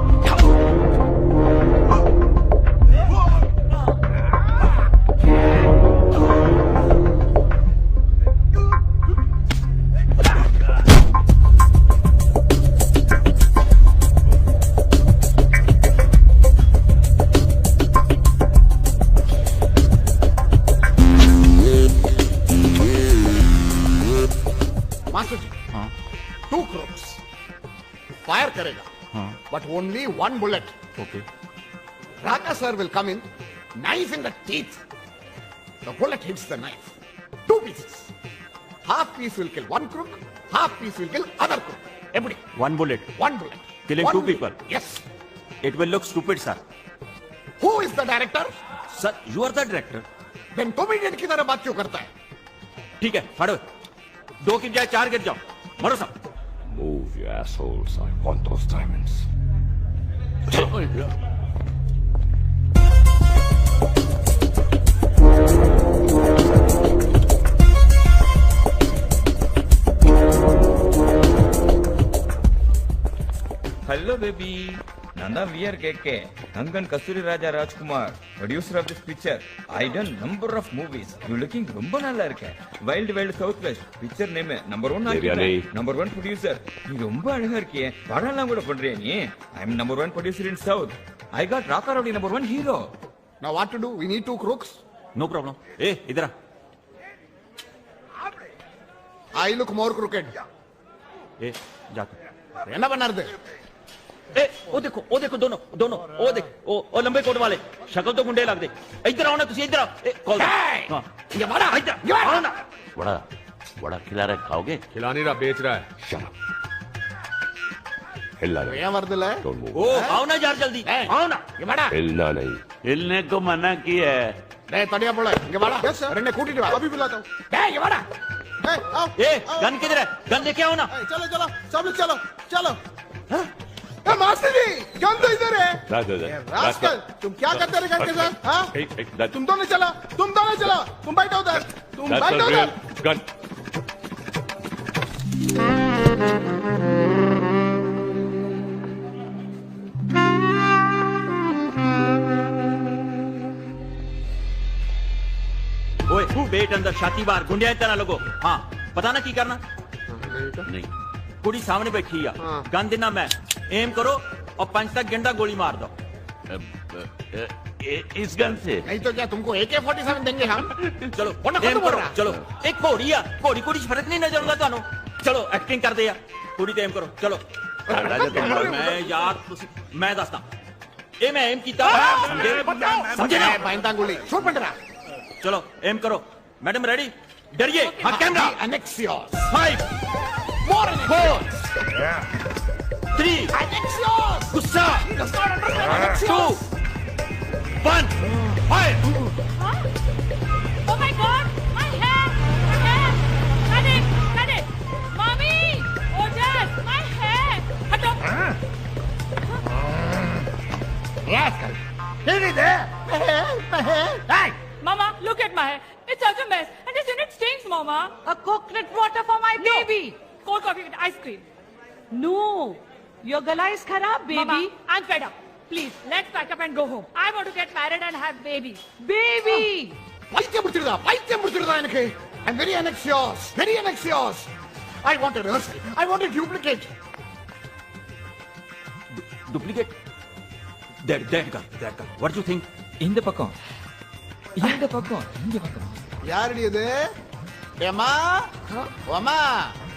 फायर करेगा, but only one bullet. Okay. Raka sir will come in, knife in the teeth, the bullet hits the knife, 2 pieces. Half piece will kill one crook, half piece will kill other crook. Everybody. One bullet. One bullet. Killing One 2 bullet. people. Yes. It will look stupid, sir. Who is the director? Sir, you are the director. Then comedian की तरह बात क्यों करता है? ठीक है, फाड़ो। 2 की बजाय 4 गिर जाओ। मरो सब। Move, you assholes. I want those diamonds. Hello, baby. Nanda, we are KK. Kangan Kasturi Raja Rajkumar, producer of this picture. I done number of movies. You looking rumba nalla irukka. Wild Wild Southwest. Picture name number 1 Devyani. number 1 producer. You rumba alaga irkiye. Padala kuda padriya nee. I am number 1 producer in South. I got Raka Rowdy number 1 hero. Now what to do? We need 2 crooks. No problem. ए इधर आ। I look more crooked. ए जाके। रहना बना दे। ए ओ देखो दोनों ओ देख ओ लंबे coat वाले शक्ल तो गुंडे लग दे। इधर आओ ना, तुसी इधर आओ। ए कॉल हां ये बड़ा इधर आओ ना। बड़ा खिला रहा है, खाओगे? खिला नहीं रहा, बेच रहा है। हिलना नहीं। ये मर्द है। ओ आओ ना यार, जल्दी आओ ना। ये बड़ा हिलना नहीं। हिलने को मना किया है। नहीं तड़िया बोला ये बड़ा। Yes sir. अरे कूटी दे, अभी बुलाता हूं। ये बड़ा। आओ। ए गन किधर है? गन लेके आओ ना। चलो सब लोग चलो। मास्टर जी, गन तो इधर है। रास्कल, तुम क्या करते रहे गन के साथ? हाँ? तुम दोनों चलो। तुम बैठो उधर। गन। ओए बेट अंदर छाती बाहर गुंडिया इतना लोगो। हाँ पता ना की करना। नहीं कुड़ी सामने बैठी है, गन देना मैं, एम करो और 5 तक गेंदा गोली मार दो। इस गन से? नहीं तो क्या तुमको AK-47 देंगे हम? चलो एम करो। चलो एक घोड़ी है, घोड़ी फर्क नहीं नजर आउंदा तुहानू। चलो एक्टिंग कर दे यार, कुड़ी ते एम करो। चलो मैं यार मैं दसदा ए मैं एम कीता समझे ना? बाइंदा गोली छोड़ पड़ रहा। चलो एम करो। Madam ready? डरिए। हाँ कैमरा। 5 4 3 गुस्सा 2 1 fire. Oh my God! My hair! Cut it! Mommy! Oh Dad! My hair! हटो! Rascal! Give me there! My hair! Hey! Mama, look at my hair. It's such a mess. And this unit stinks, Mama. A coconut water for my baby. Cold coffee with ice cream. No. Your gala is kharab, baby. Mama, I'm fed up. Please, let's pack up and go home. I want to get married and have babies. Baby! பைத்தியம் முடிச்சிருதா எனக்கு. I'm very anxious. I want a rehearsal. I want a duplicate. Duplicate? That guy. What do you think? இந்த பக்கம். யாரடி இது? ஏமா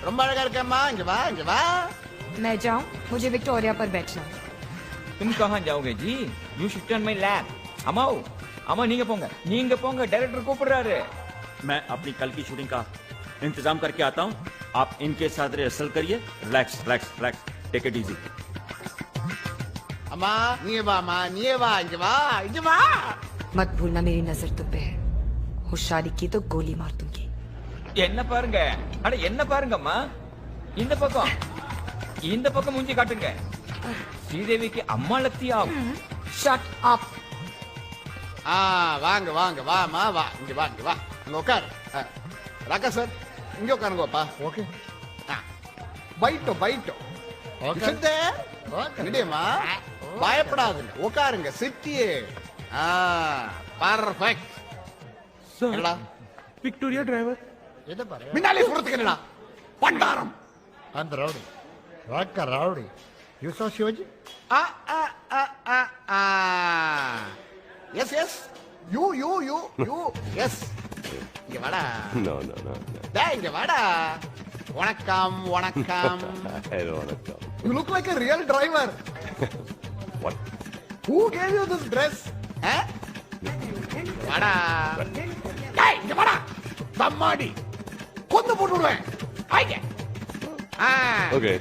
ரொம்ப அழகா இருக்கேம்மா. இங்க வா. मैं जाऊं? मुझे विक्टोरिया पर बैठना। तुम कहाँ जाओगे जी? You should turn my lap. अमा நீங்க போங்க डायरेक्टर கூப்பிடுறாரு। मैं अपनी कल की शूटिंग का इंतजाम करके आता हूँ। आप इनके साथ रिहर्सल करिए। Relax take it easy. अम्मा नीये वा इनके वा मत भूलना मेरी नजर तुम पे है होशियारी की तो गोली मार दूंगी। என்ன பாருங்க அட என்ன பாருங்கம்மா இந்த பக்கம் மூஞ்சி காட்டுங்க ஸ்ரீதேவிக்கு அம்மா லக்தியா ஷட் அப் வாங்க வாங்க வாமா வா இங்க வா இங்க வா அங்க உட்கார் ராக்கா சார் இங்க உட்காருங்கப்பா ஓகே பைட்டோ பைட்டோ இடியம்மா பயப்படாதுங்க உட்காருங்க சிட்டியே பர்ஃபெக்ட் என்னடா விக்டோரியா டிரைவர் மின்னாலே சொல்றதுக்கு என்னடா பண்டாரம் அந்த ரவுடி ராக்கா ரவுடி யூ சா சிவாஜி எஸ் எஸ் யூ யூ யூ யூ எஸ் இங்க வாடா No, no, no. டேய் இங்க வாடா வணக்கம் வணக்கம் Hello, வணக்கம். You look like a real driver. What? Who gave you this dress? வாடா டேய் இங்க வாடா தம்மாடி கொண்டு போட்டுடுவேன் ஆயிங்க Okay.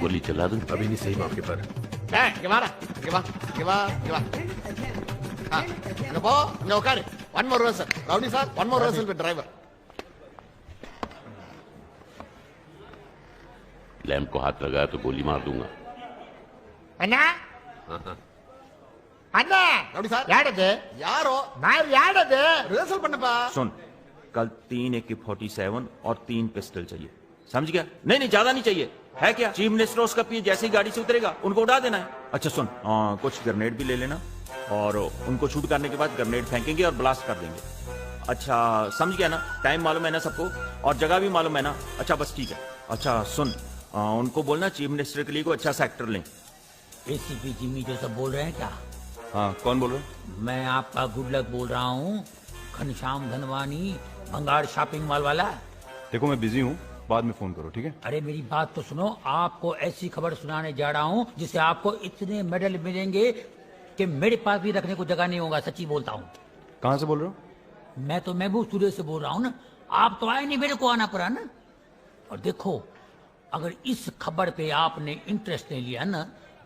गोली चला दूं अभी नहीं सही मौके पर டேய் இங்க வாடா இங்க வா இங்க வா இங்க வா இங்க போ இங்க உட்காரு one more rehearsal rowdy sir one more rehearsal with driver lamp को हाथ लगाया तो गोली मार दूंगा அண்ணா அண்ணா ரவுடி சார் யாரது யாரோ நான் யாரது rehearsal பண்ணப்பா सुन कल 3 AK-47 और 3 पिस्टल चाहिए समझ गया नहीं नहीं ज्यादा नहीं चाहिए है क्या चीफ मिनिस्टर उसका पी जैसे ही गाड़ी से उतरेगा उनको उड़ा देना है अच्छा सुन कुछ ग्रेनेड भी ले लेना और उनको शूट करने के बाद ग्रेनेड फेंकेंगे और ब्लास्ट कर देंगे अच्छा समझ गया ना टाइम मालूम है ना सबको और जगह भी मालूम है ना अच्छा बस ठीक है अच्छा सुन उनको बोलना चीफ मिनिस्टर के लिए कोई अच्छा सा एक्टर लें एसीपी जिमी जो सब बोल रहे हैं क्या? हाँ कौन बोल रहे हैं? मैं आपका गुड लक बोल रहा हूँ, घनश्याम धनवानी भंगार शॉपिंग मॉल वाला। देखो मैं बिजी हूँ, बाद में फोन करो ठीक है? अरे मेरी बात तो सुनो, आपको ऐसी खबर सुनाने जा रहा हूँ जिससे आपको इतने मेडल मिलेंगे कि मेरे पास भी रखने को जगह नहीं होगा। सच्ची बोलता हूँ। कहाँ से बोल रहे हो? मैं तो महबूब स्टूडियो से बोल रहा हूँ ना, आप तो आए नहीं, मेरे को आना पड़ा ना। और देखो अगर इस खबर पे आपने इंटरेस्ट नहीं लिया ना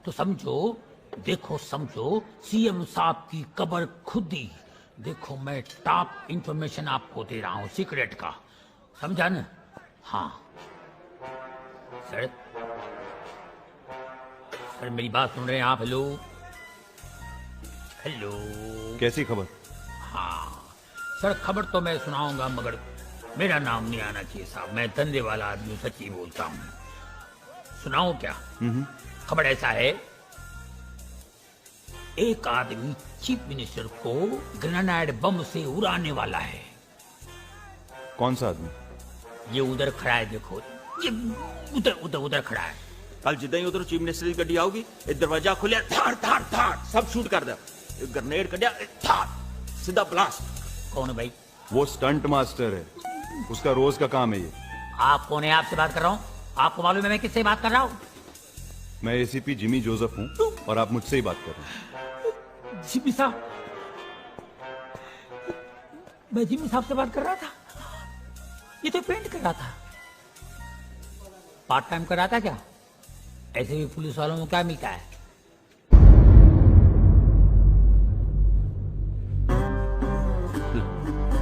तो समझो, देखो समझो सीएम साहब की कबर खुद ही। देखो मैं टॉप इंफॉर्मेशन आपको दे रहा हूँ, सीक्रेट का, समझा ना? हाँ सर, सर मेरी बात सुन रहे हैं आप? हेलो हेलो, कैसी खबर? हाँ सर खबर तो मैं सुनाऊंगा मगर मेरा नाम नहीं आना चाहिए साहब, मैं धंधे वाला आदमी सच्ची बोलता हूँ। सुनाऊं क्या? खबर ऐसा है, एक आदमी चीफ मिनिस्टर को ग्रेनाइड बम से उड़ाने वाला है। कौन सा आदमी? ये उधर खड़ा है, देखो ये उधर उधर उधर खड़ा है। कल जिदा ही उधर चीफ मिनिस्टर की गड्डी आओगी, दरवाजा खुलिया, थाड़ थाड़ थाड़ सब शूट कर दे, ग्रेनेड कर दिया, थाड़ सीधा ब्लास्ट। कौन है भाई? वो स्टंट मास्टर है, उसका रोज का काम है ये। आप कौन है? आपसे बात कर रहा हूँ, आपको मालूम है मैं किससे बात कर रहा हूँ? मैं एसीपी जिमी जोसेफ हूँ और आप मुझसे ही बात कर रहे हैं। जिमी साहब, मैं जिमी साहब से बात कर रहा था, ये तो पेंट कर रहा था, पार्ट टाइम कर रहा था क्या? ऐसे भी पुलिस वालों को क्या मिलता है?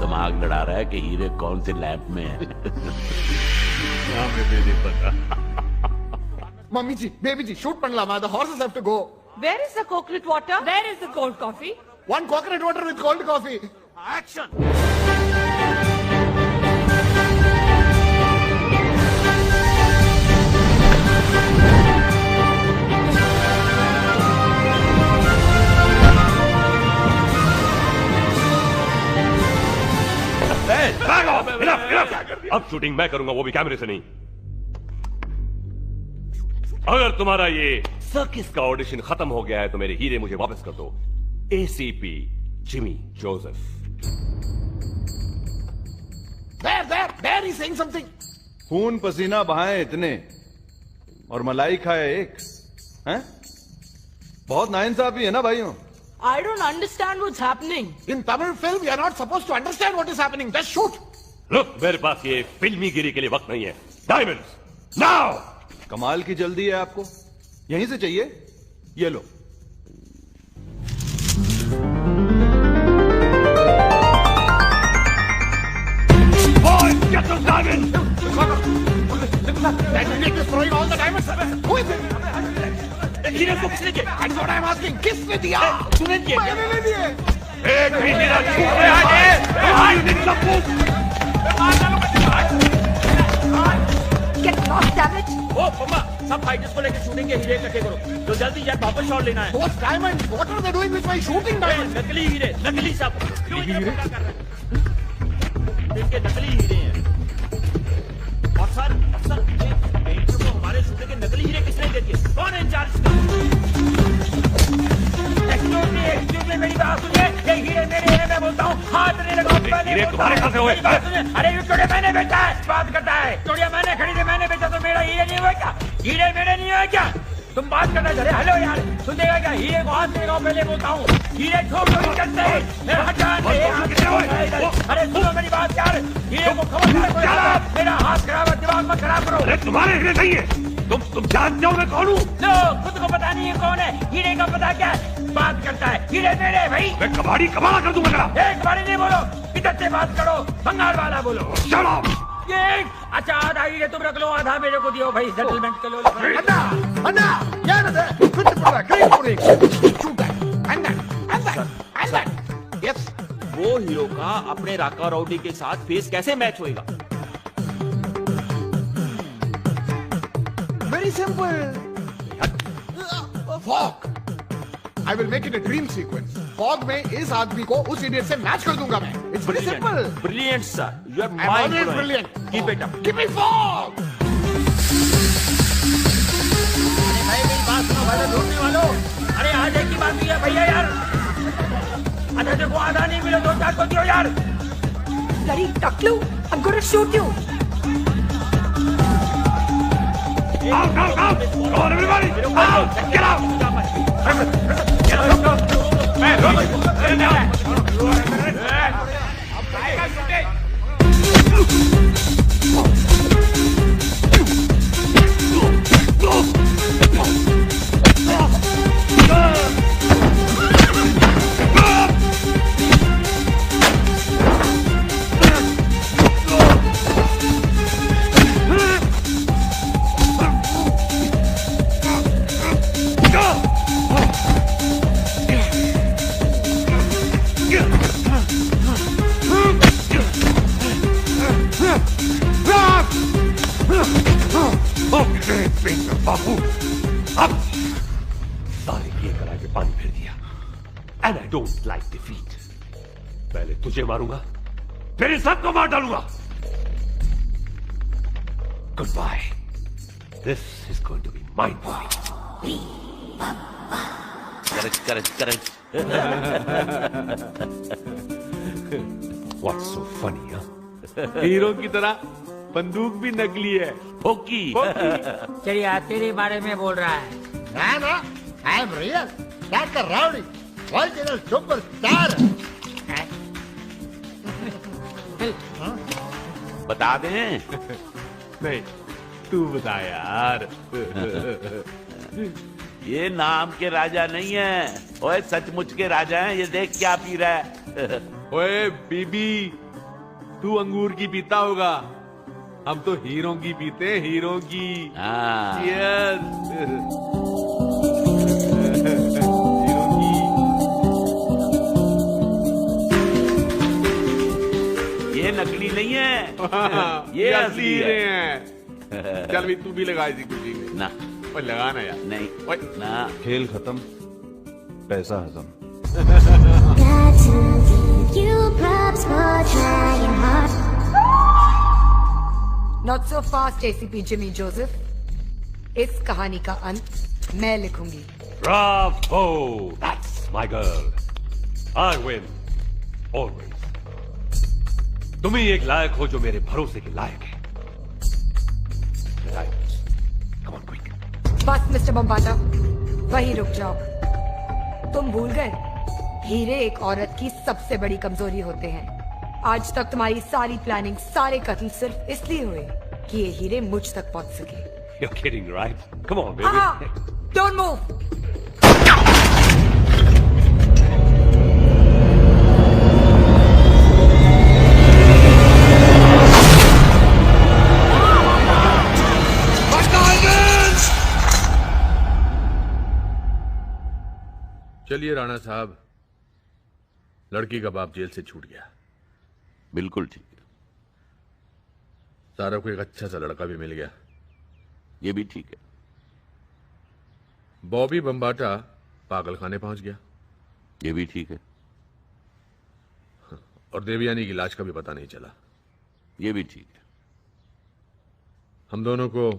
दिमाग लड़ा रहा है कि हीरे कौन से लैब में है। हमें नहीं पता। मम्मी जी, बेबी जी, शूट पड़लामा, the horses have to go. Where is the coconut water? Where is the cold coffee? One coconut water with cold coffee. Action! अब शूटिंग मैं करूंगा, वो भी कैमरे से नहीं। अगर तुम्हारा ये सर्किस का ऑडिशन खत्म हो गया है तो मेरे हीरे मुझे वापस कर दो। ACP Jimmy Joseph. There he's saying something. खून पसीना बहाए इतने और मलाई खाए एक, हैं? बहुत नाइंसाफी है ना भाइयों? I don't understand what's happening. In Tamil film, you are not supposed to understand what is happening. Just shoot. Look, मेरे पास ये फिल्मी गिरी के लिए वक्त नहीं है। Diamonds, now! कमाल की जल्दी है आपको, यहीं से चाहिए? ये लो। Diamond! That idiot is throwing all the diamonds. Who is it? हीरे को किसने दिया? That's what I'm asking. किसने दिया? तूने दिया? मैंने नहीं दिए। एक भी मेरा छूट में आ Get lost, damn it! ओ मम्मा, सब फाइटर्स को लेकर शूटिंग के हीरे इकट्ठे करो। तो जल्दी यार वापस शॉट लेना है। Those diamonds, what are they doing with my shooting diamonds? नकली हीरे, नकली सब। नकली हीरे? इनके नकली हीरे हैं। और सर, पेंटर को हमारे शूटिंग के नकली हीरे किसने दे दिए? कौन है इंचार्ज? एक्सक्यूज मी, मेरी बात सुनिए। ये हीरे मेरे हैं, मैं बोलता हूँ। हाथ नहीं लगाओ। हीरे तुम्हारे कहाँ से हुए? अरे विक्टोरिया मैंने बेचा है। बात करता है। विक्टोरिया मैंने खरीदे, मैंने बेचा तो मेरा हीरे नहीं हुआ क्या? हीरे मेरे नहीं हुए क्या? तुम बात करना चले। हेलो यार, सुनेगा क्या? हीरे को हाथ नहीं लगाओ, पहले बोलता हूँ। हीरे छोड़ नहीं करते। अरे सुनो मेरी बात यार। हीरे को खबर मेरा हाथ खराब है, दिमाग मत खराब करो। अरे तुम्हारे हीरे नहीं है। तुम जानते हो मैं कौन हूँ? लो, खुद को पता नहीं है कौन है। हीरे का पता क्या है? बात करता है। हीरे मेरे भाई। मैं कबाड़ी कबाड़ा कर दूंगा। कबाड़ी नहीं बोलो, इधर से बात करो। बंगाल वाला बोलो। चलो। ये अच्छा, आधा हीरे तुम रख लो, आधा मेरे को दियो भाई। सेटलमेंट कर लो। अन्ना, यार इधर कुछ पड़ा, ग्रेट पूरी। Shoot that, and that. Yes. वो हीरो का अपने राका राउडी के साथ फेस कैसे मैच होएगा? Very simple. Fog. I will make it a dream sequence. Fog में इस आदमी को उस idiot से मैच कर दूंगा मैं. It's very simple. Brilliant sir. You are I'm always brilliant. Keep it up. Give me fog. अरे भाई मेरी बात सुनो भाई, ढूंढने वालों। अरे आज एक ही बात भी है भैया यार। अच्छा देखो, आधा नहीं मिले, 2-4 को दियो यार। Bloody Taklu, I'm gonna shoot you. Out! Come on, everybody! Out! Get out! बाबू, अब सारे किए कराए पे पानी फेर दिया। And I don't like defeat. पहले तुझे मारूंगा, फिर सबको मार डालूंगा। Goodbye. This is going to be mind blowing. Correct. What's so funny? Hero की तरह बंदूक भी नकली है। फोकी। चलिए, तेरे बारे में बोल रहा है। ना, I am real. That's the rowdy. Original superstar. बता दें? नहीं, तू बता यार। ये नाम के राजा नहीं है, ओए सचमुच के राजा हैं। ये देख क्या पी रहा है। ओए बीबी, तू अंगूर की पीता होगा, हम तो हीरो की पीते हैं, हीरो की। ये नकली नहीं है, ये असली हैं। चल भी तू भी लगा इसी कुर्सी में। ना ओए लगाना यार। नहीं ओए ना। खेल खत्म, पैसा हजम। Not so fast, ACP Jimmy Joseph. इस कहानी का अंत मैं लिखूंगी। Bravo! That's my girl. I win. Always. तुम ही एक लायक हो जो मेरे भरोसे के लायक है। Come on, quick. बस मिस्टर बम्बाटा, वहीं रुक जाओ। तुम भूल गए, हीरे एक औरत की सबसे बड़ी कमजोरी होते हैं। आज तक तुम्हारी सारी प्लानिंग, सारे कत्ल सिर्फ इसलिए हुए कि ये हीरे मुझ तक पहुंच सके। You're kidding, right? Come on, baby. Don't move. चलिए राणा साहब, लड़की का बाप जेल से छूट गया। बिल्कुल ठीक है। सारा को एक अच्छा सा लड़का भी मिल गया। ये भी ठीक है। बॉबी बम्बाटा पागलखाने पहुंच गया। ये भी ठीक है। और देवयानी की लाश का भी पता नहीं चला। ये भी ठीक है। हम दोनों को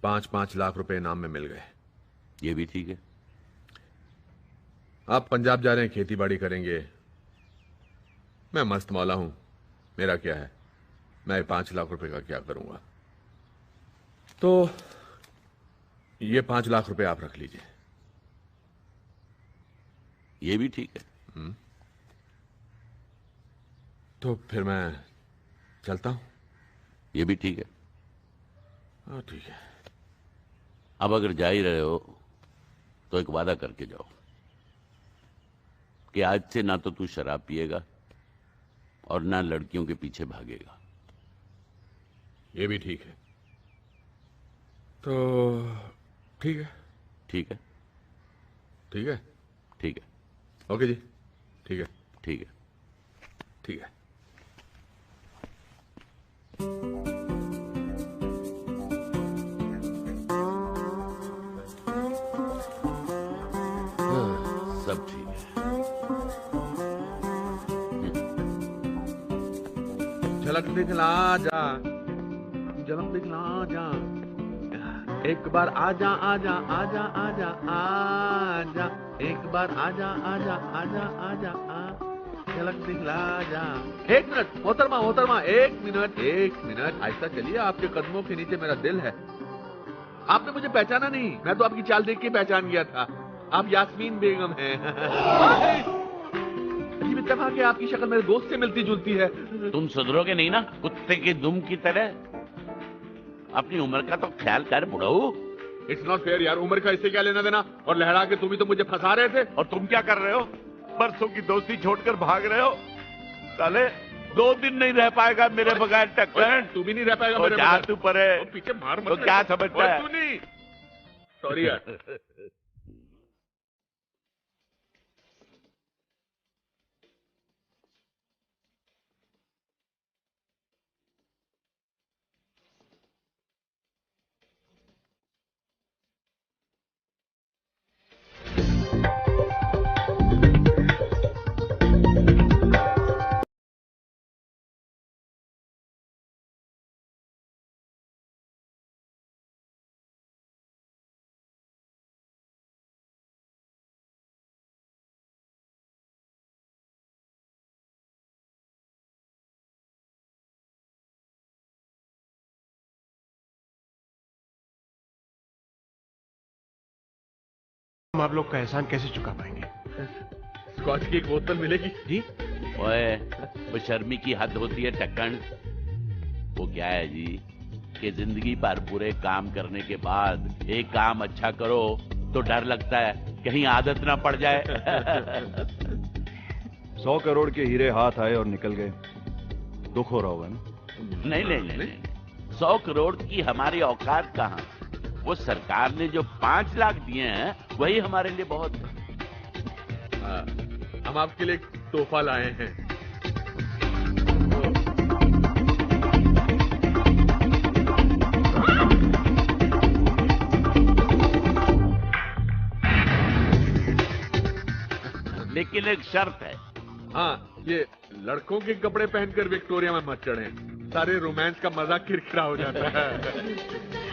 5-5 लाख रुपए इनाम में मिल गए। ये भी ठीक है। आप पंजाब जा रहे हैं, खेती बाड़ी करेंगे। मैं मस्त मौला हूं, मेरा क्या है, मैं 5 लाख रुपए का क्या करूंगा। तो ये 5 लाख रुपए आप रख लीजिए। ये भी ठीक है। तो फिर मैं चलता हूं। ये भी ठीक है। हाँ ठीक है। अब अगर जा ही रहे हो तो एक वादा करके जाओ कि आज से ना तो तू शराब पिएगा और ना लड़कियों के पीछे भागेगा। ये भी ठीक है। तो ठीक है। ठीक है। ठीक है। ठीक है। ओके जी, ठीक है। ठीक है। ठीक है। सब ठीक है। झलक दिखला जा, झलक दिखला जा, एक बार आजा आजा आजा आजा आजा, एक बार आजा आजा आजा आजा आ, झलक दिखला जा। 1 मिनट मोहतरमा, मोहतरमा, 1 मिनट, 1 मिनट, ऐसा चलिए, आपके कदमों के नीचे मेरा दिल है। आपने मुझे पहचाना नहीं, मैं तो आपकी चाल देख के पहचान गया था। आप यास्मीन बेगम हैं। अजीब इत्तेफाक है, आपकी शक्ल मेरे दोस्त से मिलती जुलती है। तुम सुधरोगे नहीं ना, कुत्ते की दुम की तरह। अपनी उम्र का तो ख्याल कर बुढ़ऊ। इट्स नॉट फेयर यार, उम्र का इससे क्या लेना देना। और लहरा के तुम ही तो मुझे फंसा रहे थे। और तुम क्या कर रहे हो? बरसों की दोस्ती छोड़कर भाग रहे हो। साले 2 दिन नहीं रह पाएगा मेरे बगैर टक्कर। तू भी नहीं रह पाएगा मेरे बगैर। तू परे पीछे मार मत। तो क्या समझता है? तू नहीं। सॉरी यार। हम आप लोग का एहसान कैसे चुका पाएंगे? स्कॉच की एक बोतल मिलेगी जी। ओए, वो शर्मी की हद होती है टक्कन। वो क्या है जी कि जिंदगी भर पूरे काम करने के बाद एक काम अच्छा करो तो डर लगता है कहीं आदत ना पड़ जाए। 100 करोड़ के हीरे हाथ आए और निकल गए, दुख हो रहा होगा ना? नहीं नहीं नहीं, नहीं। 100 करोड़ की हमारी औकात कहाँ। वो सरकार ने जो 5 लाख दिए हैं वही हमारे लिए बहुत है। हम आपके लिए एक तोहफा लाए हैं। लेकिन एक शर्त है। हाँ, ये लड़कों के कपड़े पहनकर विक्टोरिया में मत चढ़ें, सारे रोमांस का मजा किरकिरा हो जाता है।